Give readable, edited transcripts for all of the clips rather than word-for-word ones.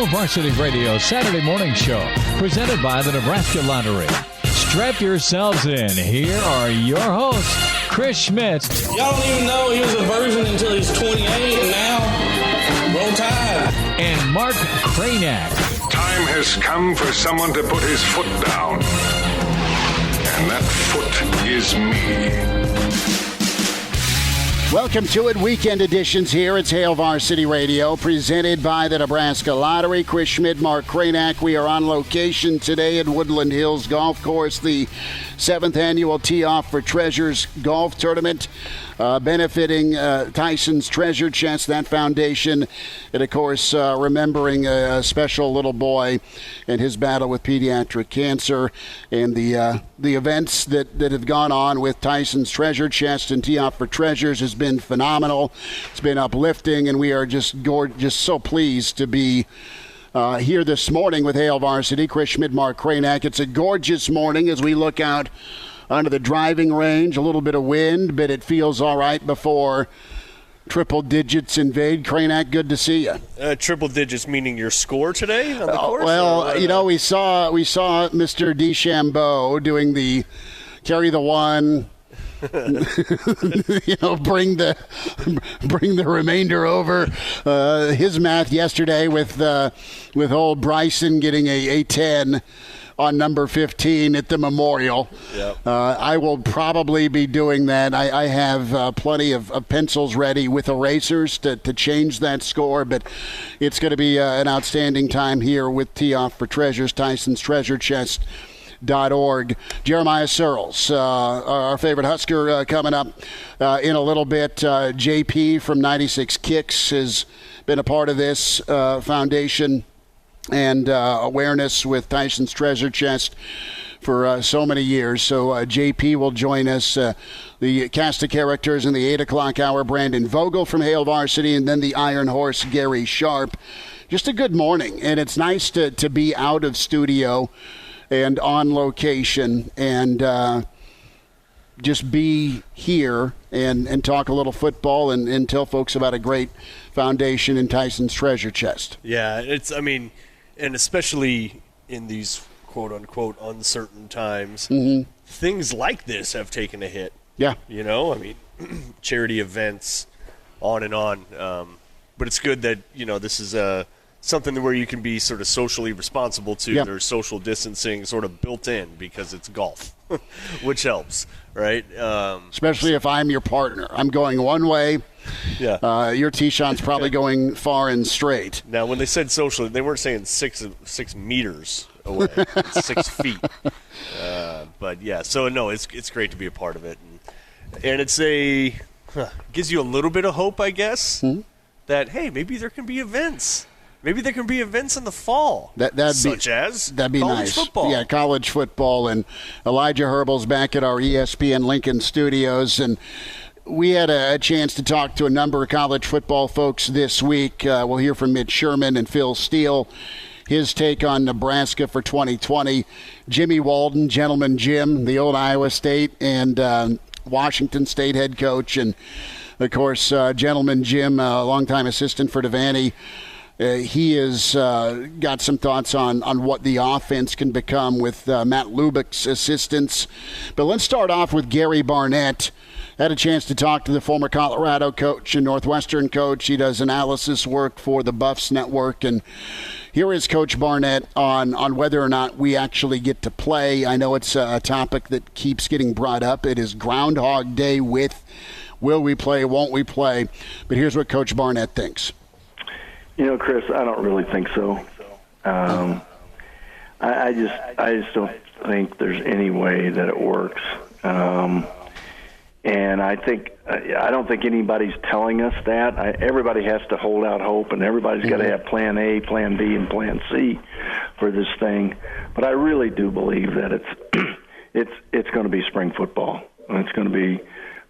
Hail Varsity Radio Saturday morning show, presented by the Nebraska Lottery. Strap yourselves in. Here are your hosts, Chris Schmidt. Y'all don't even know he was a virgin until he's 28, and now, roll tide. And Mark Cranack. Time has come for someone to put his foot down. And that foot is me. Welcome to it. Weekend editions here. It's Hail Varsity Radio, presented by the Nebraska Lottery. Chris Schmidt, Mark Cranack. We are on location today at Woodland Hills Golf Course, the 7th annual Tee-Off for Treasures golf tournament, benefiting Tyson's Treasure Chest, that foundation, and of course remembering a special little boy and his battle with pediatric cancer, and the events that have gone on with Tyson's Treasure Chest and Tee-Off for Treasures has been phenomenal. It's been uplifting, and we are just so pleased to be here this morning with Hail Varsity. Chris Schmidt, Mark Cranack. It's a gorgeous morning as we look out onto the driving range. A little bit of wind, but it feels all right before triple digits invade. Cranack, good to see you. Triple digits meaning your score today on the course? Well, you know, we saw Mr. DeChambeau doing the carry the one. You know, bring the remainder over. His math yesterday with old Bryson getting a 10 on number 15 at the Memorial. Yep. I will probably be doing that. I have plenty of pencils ready with erasers to change that score, but it's going to be an outstanding time here with Tee-Off for Treasures, Tyson's Treasure Chest. .org. Jeremiah Searles, our favorite Husker, coming up in a little bit. JP from 96 Kicks has been a part of this foundation and awareness with Tyson's Treasure Chest for so many years. So JP will join us. The cast of characters in the 8 o'clock hour, Brandon Vogel from Hail Varsity, and then the Iron Horse, Gary Sharp. Just a good morning, and it's nice to be out of studio and on location and just be here and talk a little football and tell folks about a great foundation in Tyson's Treasure Chest. Yeah, and especially in these quote-unquote uncertain times, things like this have taken a hit. Yeah. You know, I mean, charity events, on and on. But it's good that, you know, this is something where you can be sort of socially responsible too. Yep. There's social distancing sort of built in because it's golf, which helps, right? Especially if I'm your partner. I'm going one way. Yeah. Your tee shot's probably going far and straight. Now, when they said socially, they weren't saying 6 meters away. It's 6 feet. But yeah, so no, it's great to be a part of it, and it's gives you a little bit of hope, I guess, that hey, maybe there can be events. Maybe there can be events in the fall, that'd be college nice. Football. Yeah, college football. And Elijah Herbel's back at our ESPN Lincoln studios, and we had a chance to talk to a number of college football folks this week. We'll hear from Mitch Sherman and Phil Steele, his take on Nebraska for 2020. Jimmy Walden, Gentleman Jim, the old Iowa State and Washington State head coach, and, of course, Gentleman Jim, a longtime assistant for Devaney. He has got some thoughts on what the offense can become with Matt Lubick's assistance. But let's start off with Gary Barnett. Had a chance to talk to the former Colorado coach and Northwestern coach. He does analysis work for the Buffs Network. And here is Coach Barnett on whether or not we actually get to play. I know it's a topic that keeps getting brought up. It is Groundhog Day with will we play, won't we play? But here's what Coach Barnett thinks. You know, Chris, I don't really think so. I just don't think there's any way that it works. And I don't think anybody's telling us that. Everybody has to hold out hope, and everybody's got to have Plan A, Plan B, and Plan C for this thing. But I really do believe that it's going to be spring football, and it's going to be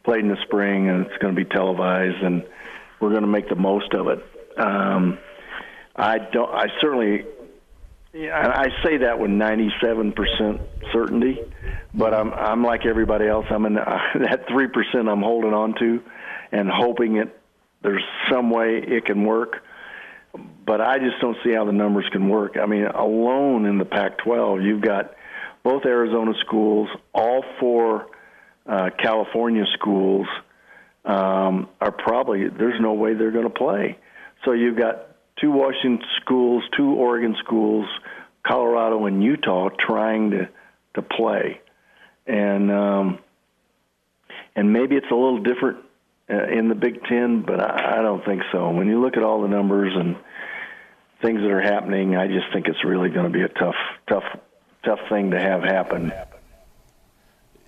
played in the spring, and it's going to be televised, and we're going to make the most of it. I say that with 97% certainty, but I'm like everybody else. I'm in that 3% I'm holding on to and hoping there's some way it can work. but I just don't see how the numbers can work. I mean, alone in the Pac-12, you've got both Arizona schools, all 4 California schools are probably, there's no way they're going to play. So you've got 2 Washington schools, 2 Oregon schools, Colorado and Utah trying to play. And maybe it's a little different in the Big Ten, but I don't think so. When you look at all the numbers and things that are happening, I just think it's really going to be a tough thing to have happen.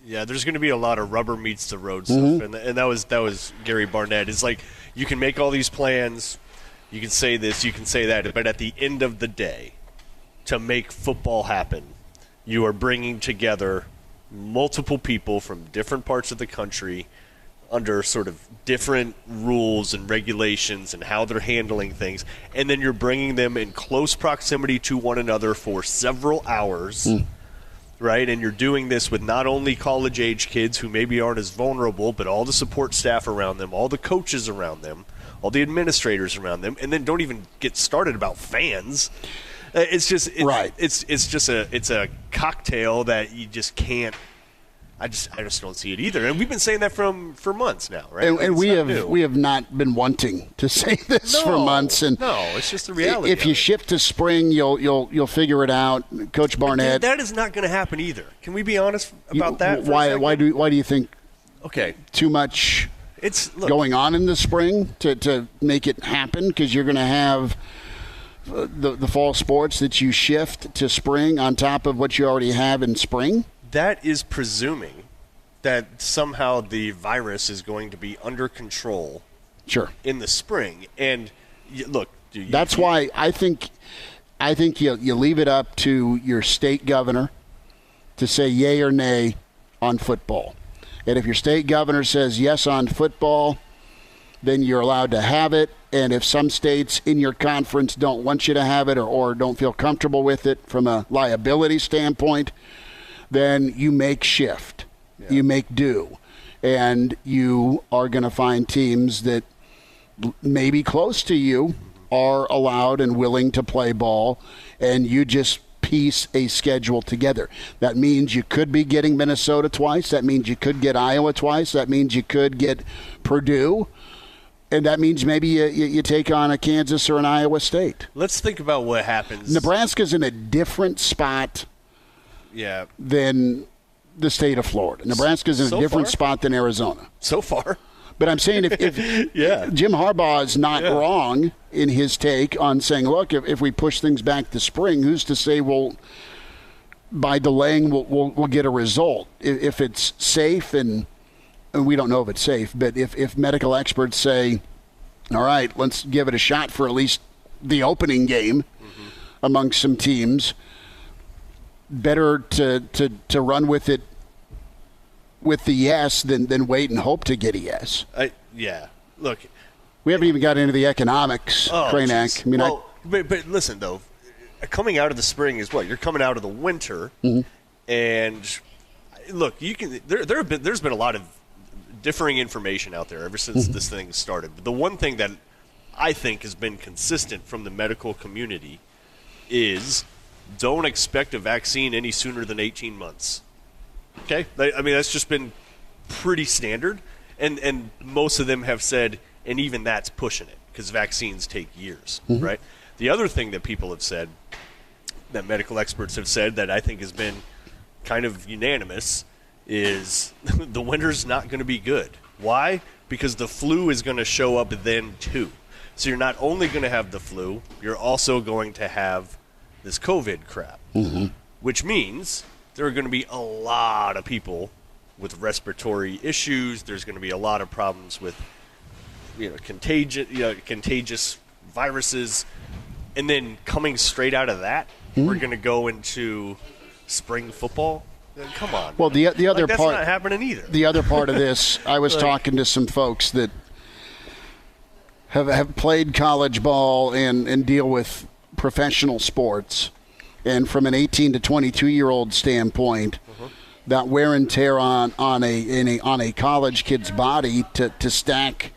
Yeah, there's going to be a lot of rubber meets the road stuff, and that was Gary Barnett. It's like you can make all these plans, you can say this, you can say that, but at the end of the day, to make football happen, you are bringing together multiple people from different parts of the country under sort of different rules and regulations and how they're handling things, and then you're bringing them in close proximity to one another for several hours, right? And you're doing this with not only college-age kids who maybe aren't as vulnerable, but all the support staff around them, all the coaches around them, all the administrators around them, and then don't even get started about fans. It's just right. It's just a cocktail that you just can't. I just don't see it either, and we've been saying that for months now, right? And we have not been wanting to say this for months. And no, it's just the reality. If you shift to spring, you'll figure it out, Coach Barnett. That is not going to happen either. Can we be honest about that? Why do you think? Okay, too much. Look, going on in the spring to make it happen, because you're going to have the fall sports that you shift to spring on top of what you already have in spring. That is presuming that somehow the virus is going to be under control. Sure. In the spring, and look, that's why I think you leave it up to your state governor to say yay or nay on football. And if your state governor says yes on football, then you're allowed to have it. And if some states in your conference don't want you to have it or don't feel comfortable with it from a liability standpoint, then you make shift. Yeah. You make do. And you are going to find teams that maybe close to you are allowed and willing to play ball, and you just piece a schedule together. That means you could be getting Minnesota twice. That means you could get Iowa twice. That means you could get Purdue. And that means maybe you take on a Kansas or an Iowa State. Let's think about what happens. Nebraska's in a different spot than the state of Florida. Nebraska's in a different spot than Arizona. So far. But I'm saying if Jim Harbaugh is not wrong in his take on saying, look, if we push things back to spring, who's to say by delaying we'll get a result? If it's safe, and we don't know if it's safe, but if medical experts say, all right, let's give it a shot for at least the opening game amongst some teams, better to run with it with the yes than wait and hope to get a yes. Look, we haven't even got into the economics, Kranak. I mean, but listen though, coming out of the spring is what you're coming out of the winter, and look, you can there's been a lot of differing information out there ever since this thing started. But the one thing that I think has been consistent from the medical community is don't expect a vaccine any sooner than 18 months. Okay? I mean, that's just been pretty standard. And most of them have said, and even that's pushing it, because vaccines take years, right? The other thing that people have said, that medical experts have said, that I think has been kind of unanimous, is the winter's not going to be good. Why? Because the flu is going to show up then, too. So you're not only going to have the flu, you're also going to have this COVID crap, which means there are going to be a lot of people with respiratory issues. There's going to be a lot of problems with contagious viruses. And then coming straight out of that, we're going to go into spring football. Come on. Well, the other that's part, not happening either. The other part of this, I was talking to some folks that have played college ball and deal with professional sports, and from an 18 to 22-year-old standpoint, that wear and tear on a college kid's body to stack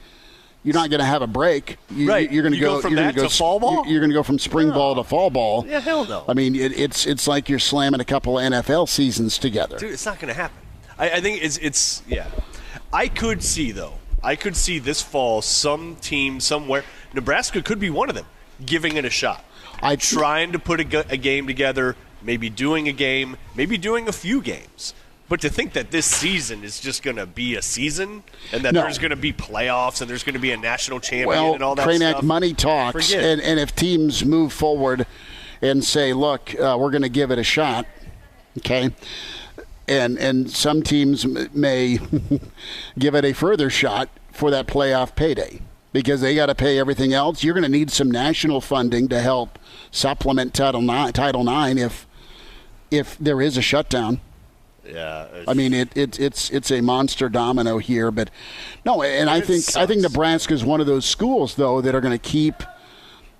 You're not going to have a break. Right. You're going to You go from that to fall ball? You're going to go from spring ball to fall ball. Yeah, hell no. I mean, it's like you're slamming a couple of NFL seasons together. Dude, it's not going to happen. I think it's yeah. I could see this fall some team somewhere. Nebraska could be one of them, giving it a shot. Trying to put a game together, maybe doing a game, maybe doing a few games. But to think that this season is just going to be a season and that there's going to be playoffs and there's going to be a national champion and all that Cranack, stuff. money talks. And if teams move forward and say, look, we're going to give it a shot, okay, and some teams may give it a further shot for that playoff payday because they got to pay everything else. You're going to need some national funding to help supplement Title IX if there is a shutdown. Yeah, I mean it's a monster domino here, but no, and I think Nebraska is one of those schools though that are going to keep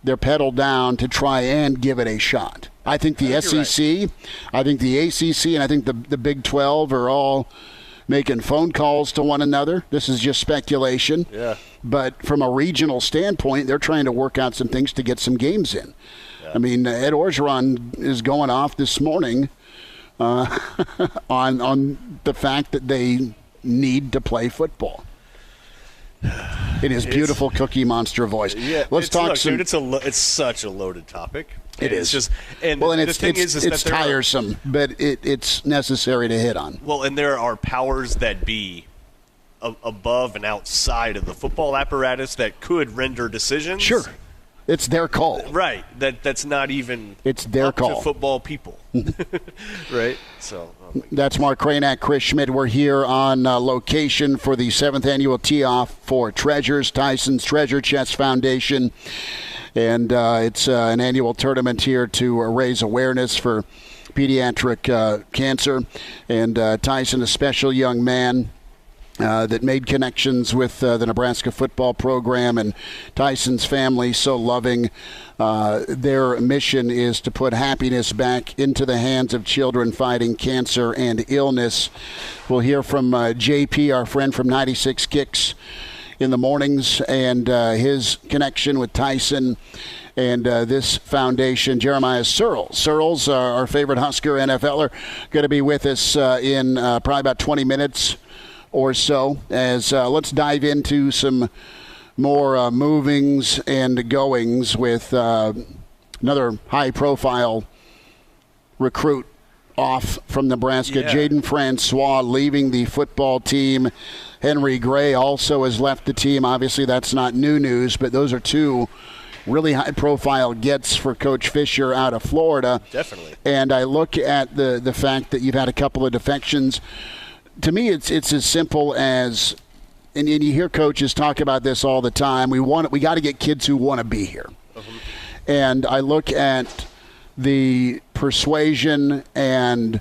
their pedal down to try and give it a shot. I think the SEC, right. I think the ACC, and I think the Big 12 are all making phone calls to one another. This is just speculation. Yeah. But from a regional standpoint, they're trying to work out some things to get some games in. Yeah. I mean, Ed Orgeron is going off this morning on the fact that they need to play football. In his beautiful Cookie Monster voice. Yeah, let's talk some. Dude, it's such a loaded topic. It's just it's tiresome, but it's necessary to hit on. Well, and there are powers that be above and outside of the football apparatus that could render decisions. Sure. It's their call. Right. That's not even it's their up call. To football people. Right? So that's Mark Cranack, Chris Schmidt. We're here on location for the 7th annual tee-off for Treasures, Tyson's Treasure Chest Foundation. And it's an annual tournament here to raise awareness for pediatric cancer. And Tyson, a special young man that made connections with the Nebraska football program, and Tyson's family so loving. Their mission is to put happiness back into the hands of children fighting cancer and illness. We'll hear from JP, our friend from 96 Kicks, in the mornings, and his connection with Tyson and this foundation. Jeremiah Searles, our favorite Husker NFLer, going to be with us in probably about 20 minutes or so, as let's dive into some more movings and goings with another high-profile recruit off from Nebraska. Yeah. Jaden Francois leaving the football team. Henry Gray also has left the team. Obviously, that's not new news, but those are two really high-profile gets for Coach Fisher out of Florida. Definitely. And I look at the fact that you've had a couple of defections. To me, it's as simple as, and you hear coaches talk about this all the time, we got to get kids who want to be here. Mm-hmm. And I look at the persuasion and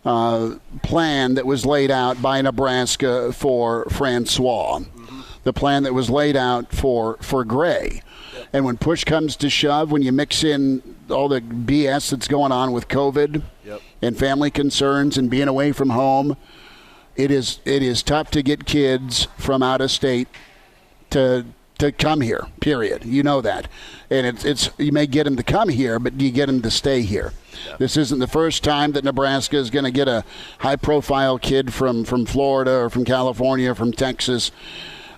plan that was laid out by Nebraska for Francois, mm-hmm. the plan that was laid out for Gray. Yep. And when push comes to shove, when you mix in all the BS that's going on with COVID yep. and family concerns and being away from home, it is tough to get kids from out of state to come here, period. You know that. And it's you may get them to come here, but do you get them to stay here? Yeah. This isn't the first time that Nebraska is going to get a high-profile kid from Florida or from California or from Texas.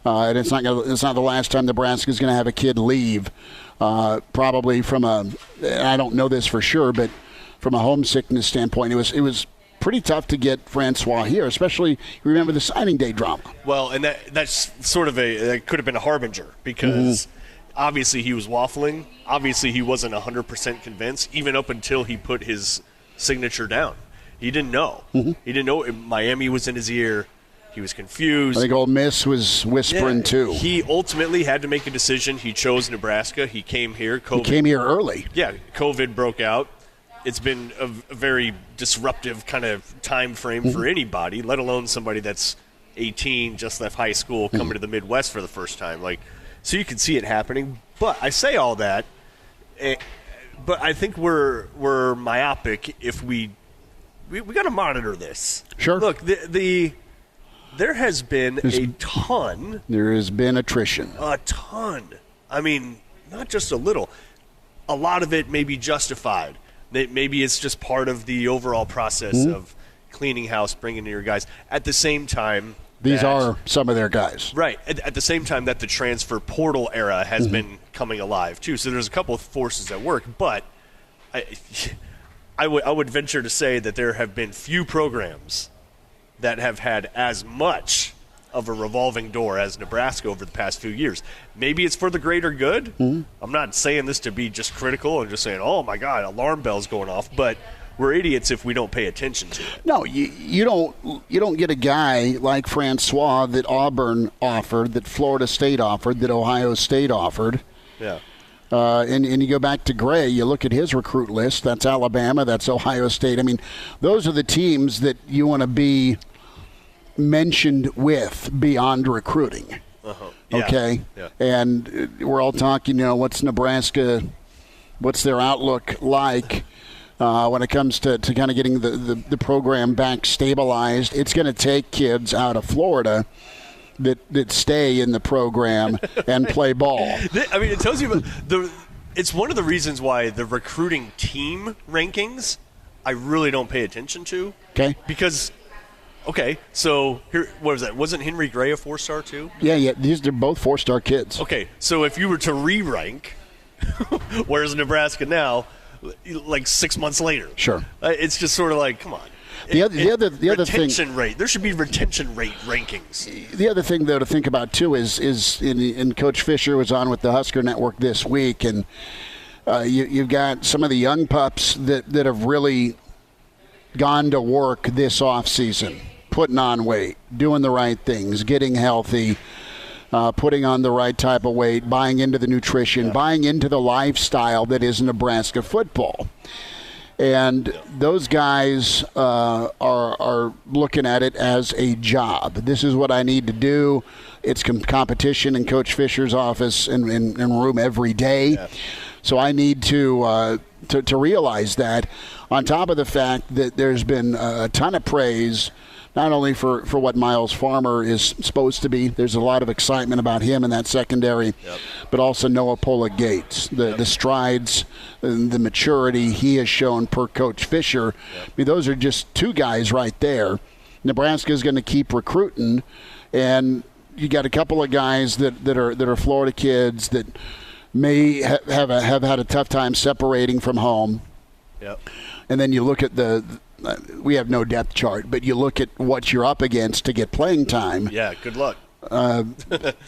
And it's not the last time Nebraska is going to have a kid leave, probably from I don't know this for sure, but from a homesickness standpoint, it was pretty tough to get Francois here, especially remember the signing day drama. Well, and that's sort of that could have been a harbinger because obviously he was waffling. Obviously he wasn't 100% convinced, even up until he put his signature down. He didn't know. Mm-hmm. He didn't know Miami was in his ear. He was confused. I think Ole Miss was whispering too. He ultimately had to make a decision. He chose Nebraska. He came here. He came here early. Yeah, COVID broke out. It's been a very disruptive kind of time frame for anybody, let alone somebody that's 18, just left high school, coming to the Midwest for the first time. So you can see it happening. But I say all that, but I think we're myopic if we got to monitor this. Sure. Look, the There has been a ton. There has been attrition. A ton. I mean, not just a little. A lot of it may be justified. Maybe it's just part of the overall process of cleaning house, bringing in your guys. At the same time, these are some of their guys. Right. At the same time that the transfer portal era has been coming alive, too. So there's a couple of forces at work. But I would venture to say that there have been few programs that have had as much of a revolving door as Nebraska over the past few years. Maybe it's for the greater good. I'm not saying this to be just critical and just saying, oh, my God, alarm bells going off. But we're idiots if we don't pay attention to it. No, you don't get a guy like Francois that Auburn offered, that Florida State offered, that Ohio State offered. Yeah. And you go back to Gray, you look at his recruit list. That's Alabama, that's Ohio State. I mean, those are the teams that you want to be mentioned with beyond recruiting. Yeah. Okay? Yeah. And we're all talking, what's Nebraska, what's their outlook like when it comes to kind of getting the program back stabilized. It's going to take kids out of Florida that stay in the program and play ball. I mean, it tells you it's one of the reasons why the recruiting team rankings I really don't pay attention to. Okay. Because, so here, what was that? Wasn't Henry Gray a 4-star too? Yeah. They're both 4-star kids. Okay, so if you were to re-rank, where's Nebraska now, like 6 months later? Sure. It's just sort of like, come on. The other thing, retention rate. There should be retention rate rankings. The other thing, though, to think about too is in Coach Fisher was on with the Husker Network this week, and you've got some of the young pups that have really gone to work this off season, putting on weight, doing the right things, getting healthy, putting on the right type of weight, buying into the nutrition, buying into the lifestyle that is Nebraska football. And those guys are looking at it as a job. This is what I need to do. It's competition in Coach Fisher's office and room every day. Yeah. So I need to realize that, on top of the fact that there's been a ton of praise, not only for what Miles Farmer is supposed to be. There's a lot of excitement about him in that secondary, but also Noah Pola-Gates, the strides, the maturity he has shown per Coach Fisher. I mean, those are just two guys right there. Nebraska is going to keep recruiting, and you got a couple of guys that are Florida kids that may have had a tough time separating from home. Yep. And then you look at we have no depth chart, but you look at what you're up against to get playing time. Yeah, good luck. And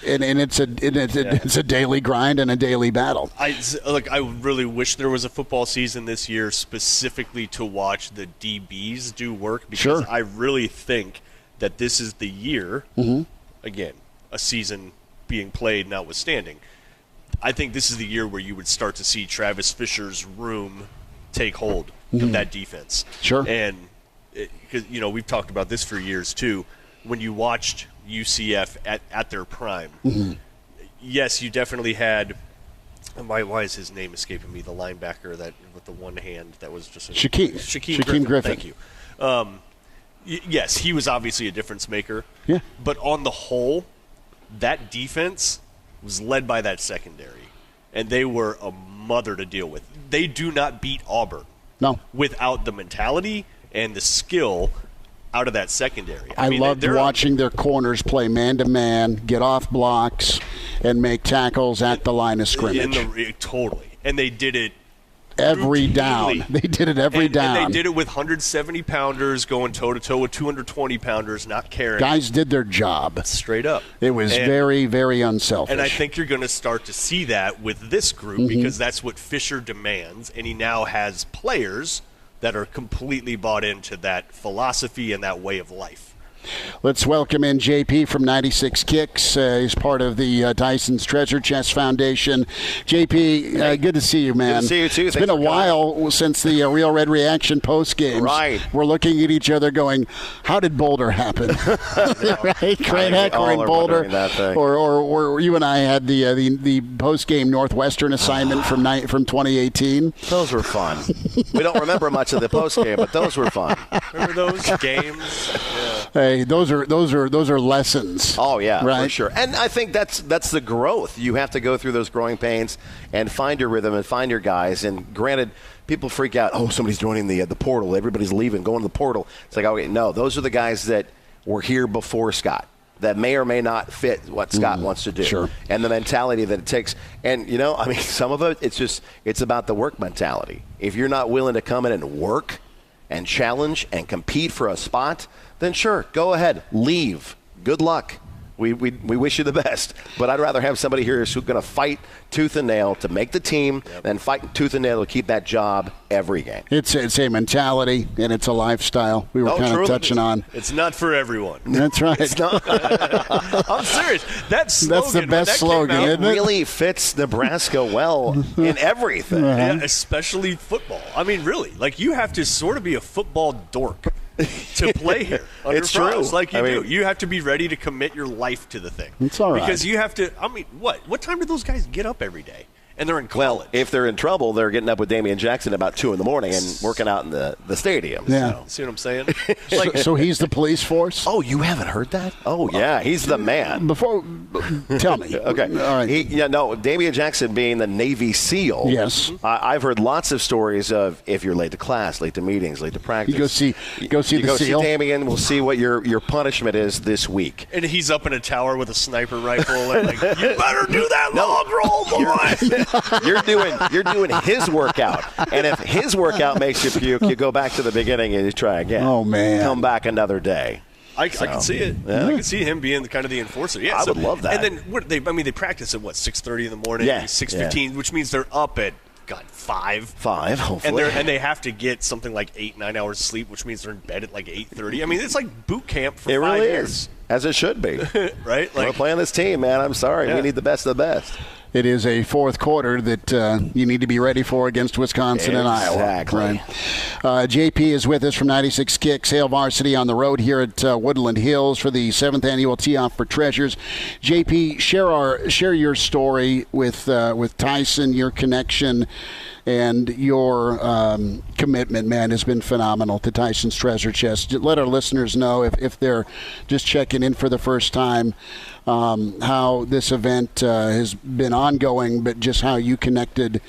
it's a daily grind and a daily battle. I really wish there was a football season this year specifically to watch the DBs do work, because I really think that this is the year, again, a season being played notwithstanding, I think this is the year where you would start to see Travis Fisher's room take hold of that defense. Sure. And, because we've talked about this for years, too. When you watched UCF at their prime, yes, you definitely had – why is his name escaping me? The linebacker that with the one hand that was just – Shaquem Griffin. Thank you. Yes, he was obviously a difference maker. Yeah. But on the whole, that defense was led by that secondary, and they were a mother to deal with. They do not beat Auburn. No. Without the mentality and the skill out of that secondary. I loved watching their corners play man-to-man, get off blocks, and make tackles at the line of scrimmage. Totally. And they did it every routinely. Down. They did it every down. And they did it with 170-pounders going toe-to-toe with 220-pounders, not caring. Guys did their job. Straight up. It was very, very unselfish. And I think you're going to start to see that with this group, because that's what Fisher demands, and he now has players that are completely bought into that philosophy and that way of life. Let's welcome in JP from 96 Kicks. He's part of the Tyson's Treasure Chest Foundation. JP, good to see you, man. Good to see you, too. It's been a while since the Real Red Reaction post games. Right. We're looking at each other going, how did Boulder happen? Right? Crane Heckler in Boulder. Or you and I had the post game Northwestern assignment from 2018. Those were fun. We don't remember much of the post game, but those were fun. Remember those games? Yeah. Hey, say those are lessons. Oh yeah, right? for sure. And I think that's the growth. You have to go through those growing pains and find your rhythm and find your guys. And granted, people freak out. Oh, somebody's joining the portal. Everybody's leaving, going to the portal. It's like, okay, no, those are the guys that were here before Scott, that may or may not fit what Scott wants to do. Sure. And the mentality that it takes. And, some of it, it's about the work mentality. If you're not willing to come in and work and challenge and compete for a spot, then sure, go ahead, leave. Good luck. We wish you the best. But I'd rather have somebody here who's going to fight tooth and nail to make the team than fight tooth and nail to keep that job every game. It's a mentality, and it's a lifestyle. We were kind of touching on. It's not for everyone. That's right. It's not. I'm serious. That's the best slogan, isn't It it? really fits Nebraska well in everything. Yeah, especially football. I mean, really, like you have to sort of be a football dork to play here. It's true. Like you do. You have to be ready to commit your life to the thing. It's all right. Because you have to. I mean, what time do those guys get up every day? And they're in college. Well, if they're in trouble, they're getting up with Damian Jackson about 2 a.m. and working out in the stadium. Yeah. So. See what I'm saying? So he's the police force? Oh, you haven't heard that? Oh, yeah. He's the man. Tell me. Okay. All right. Damian Jackson being the Navy SEAL. Yes. I've heard lots of stories of if you're late to class, late to meetings, late to practice. You go see you the go SEAL. see Damian. We'll see what your punishment is this week. And he's up in a tower with a sniper rifle and like, you better do that log roll, boy. You're doing his workout, and if his workout makes you puke, you go back to the beginning and you try again. Oh, man. Come back another day. I can see it. Yeah. I can see him being kind of the enforcer. Yeah, I would love that. And then they practice at 6:30 in the morning, Yeah. 6:15, which means they're up at 5. 5, hopefully. And they have to get something like 8-9 hours sleep, which means they're in bed at like 8:30. I mean, it's like boot camp for it 5 really years. is, as it should be. Right? We're playing this team, man. I'm sorry. Yeah. We need the best of the best. It is a fourth quarter that you need to be ready for against Wisconsin and Iowa. Exactly. JP is with us from 96 Kicks, Hail Varsity on the road here at Woodland Hills for the 7th annual Tee-Off for Treasures. JP, share your story with Tyson, your connection and your commitment, man, has been phenomenal to Tyson's Treasure Chest. Let our listeners know, if they're just checking in for the first time, how this event has been ongoing, but just how you connected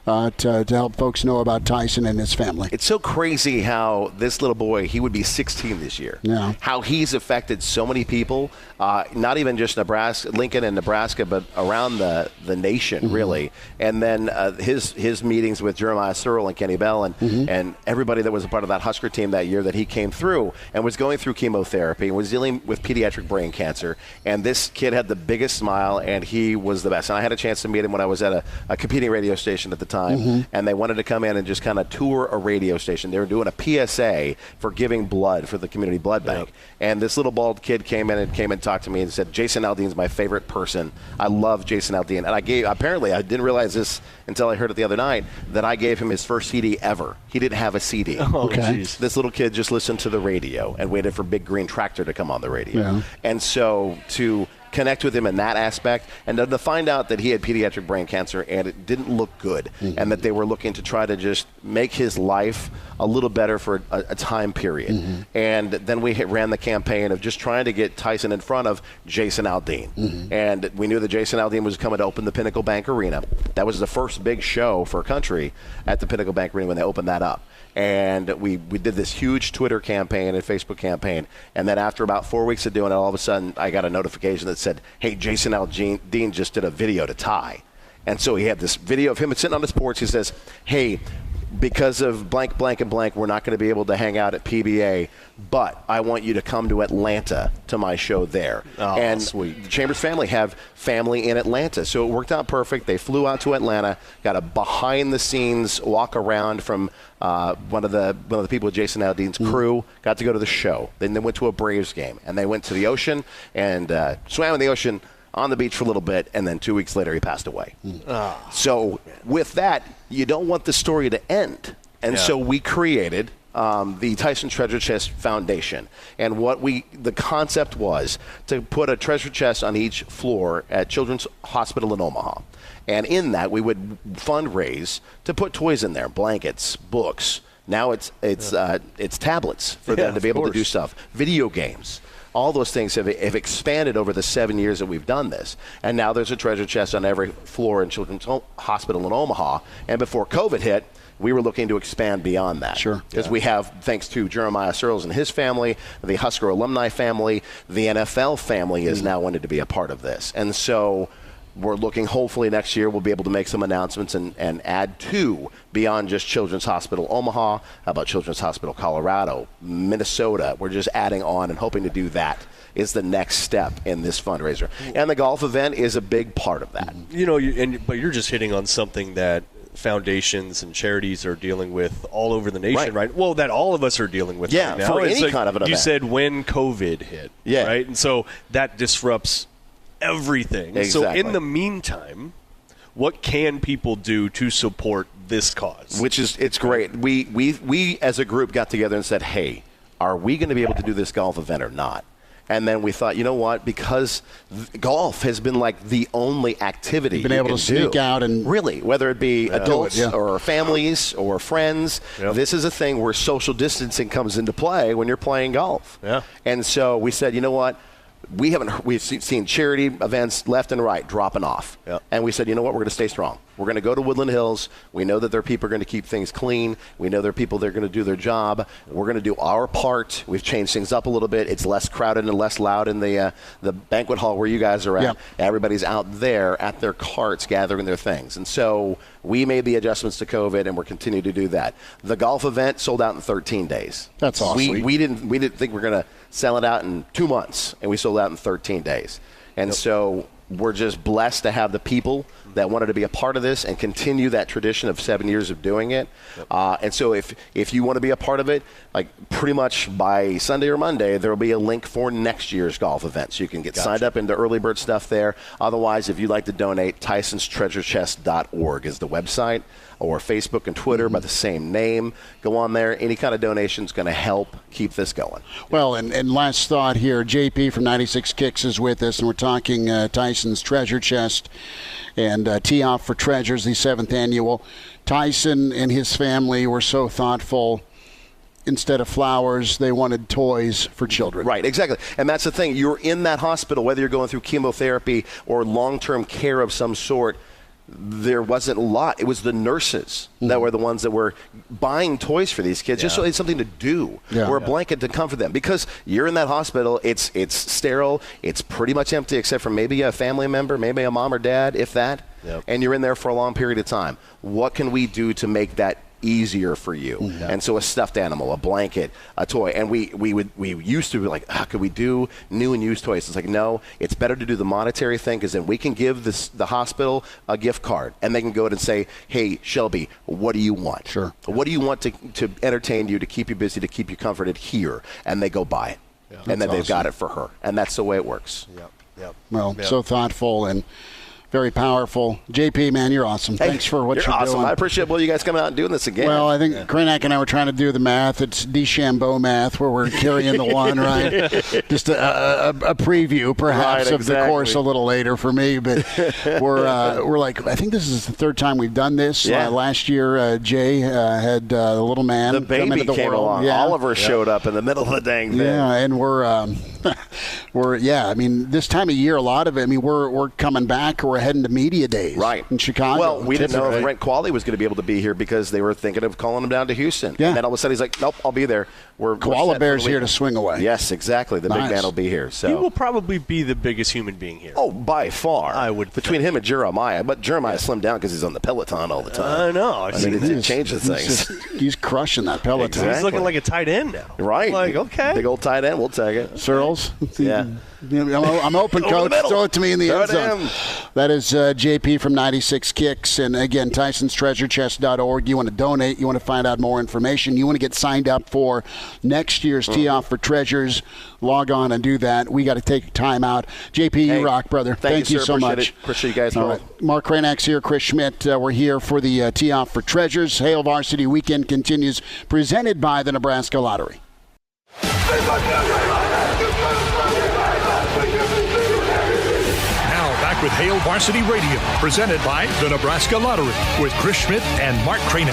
to help folks know about Tyson and his family. It's so crazy how this little boy, he would be 16 this year. Yeah. How he's affected so many people, not even just Nebraska, Lincoln and Nebraska, but around the nation, really. And then his meetings with Jeremiah Searle and Kenny Bell and everybody that was a part of that Husker team that year that he came through and was going through chemotherapy and was dealing with pediatric brain cancer. And this kid had the biggest smile, and he was the best. And I had a chance to meet him when I was at a competing radio station at the time, and they wanted to come in and just kind of tour a radio station. They were doing a PSA for giving blood for the community blood bank. And this little bald kid came in and talked to me and said, Jason Aldean's my favorite person. I love Jason Aldean. And apparently I didn't realize this until I heard it the other night, that I gave him his first CD ever. He didn't have a CD. Okay. This little kid just listened to the radio and waited for Big Green Tractor to come on the radio. Yeah. And so to connect with him in that aspect, and to find out that he had pediatric brain cancer and it didn't look good, and that they were looking to try to just make his life a little better for a time period. And then we ran the campaign of just trying to get Tyson in front of Jason Aldean. And we knew that Jason Aldean was coming to open the Pinnacle Bank Arena. That was the first big show for country at the Pinnacle Bank Arena when they opened that up. And we did this huge Twitter campaign and Facebook campaign. And then after about 4 weeks of doing it, all of a sudden I got a notification that said, hey, Jason Aldean just did a video to Ty. And so he had this video of him sitting on his porch. He says, hey, because of blank, blank, and blank, we're not going to be able to hang out at PBA, but I want you to come to Atlanta to my show there. Oh, and sweet. the Chambers family have family in Atlanta, so it worked out perfect. They flew out to Atlanta, got a behind-the-scenes walk around from one of the people with Jason Aldean's crew, got to go to the show. Then they went to a Braves game, and they went to the ocean and swam in the ocean on the beach for a little bit, and then 2 weeks later he passed away. So with that, you don't want the story to end. And so we created the Tyson Treasure Chest Foundation. And the concept was to put a treasure chest on each floor at Children's Hospital in Omaha. And in that, we would fundraise to put toys in there, blankets, books. Now it's tablets for them to be able to do stuff, video games. all those things have expanded over the 7 years that we've done this. And now there's a treasure chest on every floor in Children's Hospital in Omaha. And before COVID hit, we were looking to expand beyond that. Sure. Because we have, thanks to Jeremiah Searles and his family, the Husker alumni family, the NFL family is now wanting to be a part of this. And so we're looking, hopefully next year we'll be able to make some announcements and add to beyond just Children's Hospital Omaha. How about Children's Hospital Colorado, Minnesota? We're just adding on and hoping to do that is the next step in this fundraiser. And the golf event is a big part of that. You know, but you're just hitting on something that foundations and charities are dealing with all over the nation, right? Well, that all of us are dealing with right now. For It's any kind of an event. You said when COVID hit, right? And so that disrupts everything. Exactly. So in the meantime, what can people do to support this cause? Which is, it's great. We as a group got together and said, hey, are we going to be able to do this golf event or not? And then we thought, you know what? Because golf has been like the only activity been able to sneak out and really, whether it be adults or families or friends, this is a thing where social distancing comes into play when you're playing golf. Yeah. And so we said, you know what? We've seen charity events left and right dropping off. Yep. And we said, you know what? We're going to stay strong. We're going to go to Woodland Hills. We know that there are people who are going to keep things clean. We know there are people that are going to do their job. We're going to do our part. We've changed things up a little bit. It's less crowded and less loud in the banquet hall where you guys are at. Yep. Everybody's out there at their carts gathering their things. And so we made the adjustments to COVID, and we're continuing to do that. The golf event sold out in 13 days. That's awesome. We didn't think we were going to sell it out in 2 months, and we sold out in 13 days. And so we're just blessed to have the people that wanted to be a part of this and continue that tradition of 7 years of doing it. And so if you want to be a part of it, like pretty much by Sunday or Monday, there will be a link for next year's golf event. So you can get signed up into early bird stuff there. Otherwise, if you'd like to donate, TysonsTreasureChest.org is the website, or Facebook and Twitter by the same name. Go on there. Any kind of donation is going to help keep this going. Well, and last thought here, JP from 96 Kicks is with us, and we're talking Tyson's Treasure Chest and Tee Off for Treasures, the 7th annual. Tyson and his family were so thoughtful. Instead of flowers, they wanted toys for children. Right, exactly. And that's the thing. You're in that hospital, whether you're going through chemotherapy or long-term care of some sort, there wasn't a lot. It was the nurses that were the ones that were buying toys for these kids, just so they had something to do or a blanket to comfort them. Because you're in that hospital, it's sterile, it's pretty much empty except for maybe a family member, maybe a mom or dad, if that, and you're in there for a long period of time. What can we do to make that easier for you? And so a stuffed animal, a blanket, a toy. And we used to be like, could we do new and used toys? It's like, no, it's better to do the monetary thing, because then we can give the hospital a gift card, and they can go and say, hey, Shelby, what do you want? Sure. What do you want to entertain you, to keep you busy, to keep you comforted here? And they go buy it. And then they've got it for her. And that's the way it works. Well, so thoughtful and very powerful. JP, man, you're awesome. Hey, Thanks for what you're awesome. doing. I appreciate both you guys coming out and doing this again. Well, I think Krenak and I were trying to do the math. It's DeChambeau math, where we're carrying the one, right? Just a preview, perhaps, of the course a little later for me. But we're like, I think this is the third time we've done this. Last year, Jay had the little man. The baby come into the came world. along. Yeah. Oliver showed up in the middle of the dang thing. Yeah, and we're I mean, this time of year, a lot of it, I mean, we're coming back, or we're heading to media days in Chicago. Well, we didn't know if Brent Qualley was going to be able to be here, because they were thinking of calling him down to Houston. Yeah. And then all of a sudden he's like, nope, I'll be there. Koala Bear's here to swing away. Yes, exactly. The big man will be here. So he will probably be the biggest human being here. Oh, by far. I would Between him and Jeremiah. But Jeremiah slimmed down because he's on the Peloton all the time. I know. I mean, it changes things. He's crushing that Peloton. Exactly. He's looking like a tight end now. Right. Like, okay. Big old tight end. We'll take it. Searles? Yeah. I'm open, Coach. Throw it to me in the end zone. That is JP from 96 Kicks. And again, TysonsTreasureChest.org. You want to donate. You want to find out more information. You want to get signed up for next year's Tee Off for Treasures. Log on and do that. We got to take time out. JP, you rock, brother. Thank you so much. Appreciate you guys. All right. Mark Ranak's here. Chris Schmidt. We're here for the Tee Off for Treasures. Hail Varsity Weekend continues, presented by the Nebraska Lottery. Now back with Hail Varsity Radio, presented by the Nebraska Lottery, with Chris Schmidt and Mark Kranak.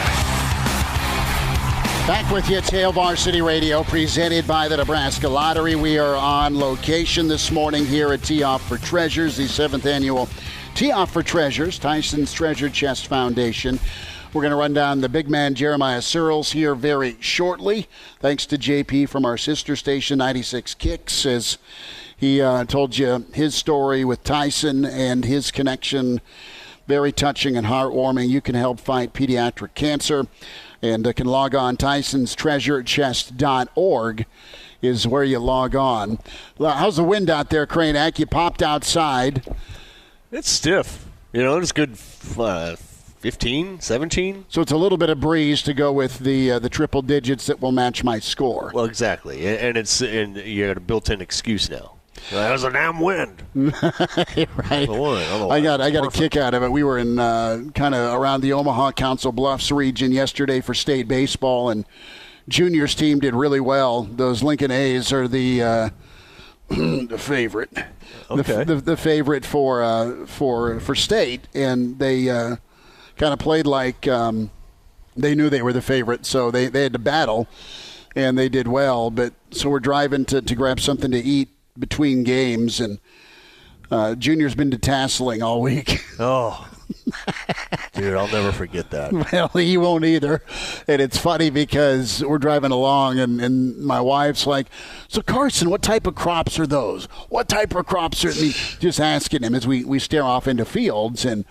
Back with you, Hail Varsity Radio, presented by the Nebraska Lottery. We are on location this morning here at Tee Off for Treasures, the 7th annual Tee Off for Treasures, Tyson's Treasure Chest Foundation. We're going to run down the big man Jeremiah Searles here very shortly. Thanks to JP from our sister station, 96 Kicks, as he told you his story with Tyson and his connection. Very touching and heartwarming. You can help fight pediatric cancer. And can log on. TysonsTreasureChest.org is where you log on. How's the wind out there, Kranak? You popped outside. It's stiff. It's good 15, 17. So it's a little bit of breeze to go with the triple digits that will match my score. Well, exactly. And you got a built-in excuse now. That was a damn wind. Right. I got a kick out of it. We were in kind of around the Omaha Council Bluffs region yesterday for state baseball, and juniors team did really well. Those Lincoln A's are the favorite. Okay. The favorite for state, and they kind of played like they knew they were the favorite, so they had to battle, and they did well. But so we're driving to grab something to eat between games, and Junior's been detasseling all week. Oh, dude, I'll never forget that. Well, he won't either. And it's funny because we're driving along, and my wife's like, so Carson, what type of crops are those? What type of crops are these? Just asking him as we stare off into fields, and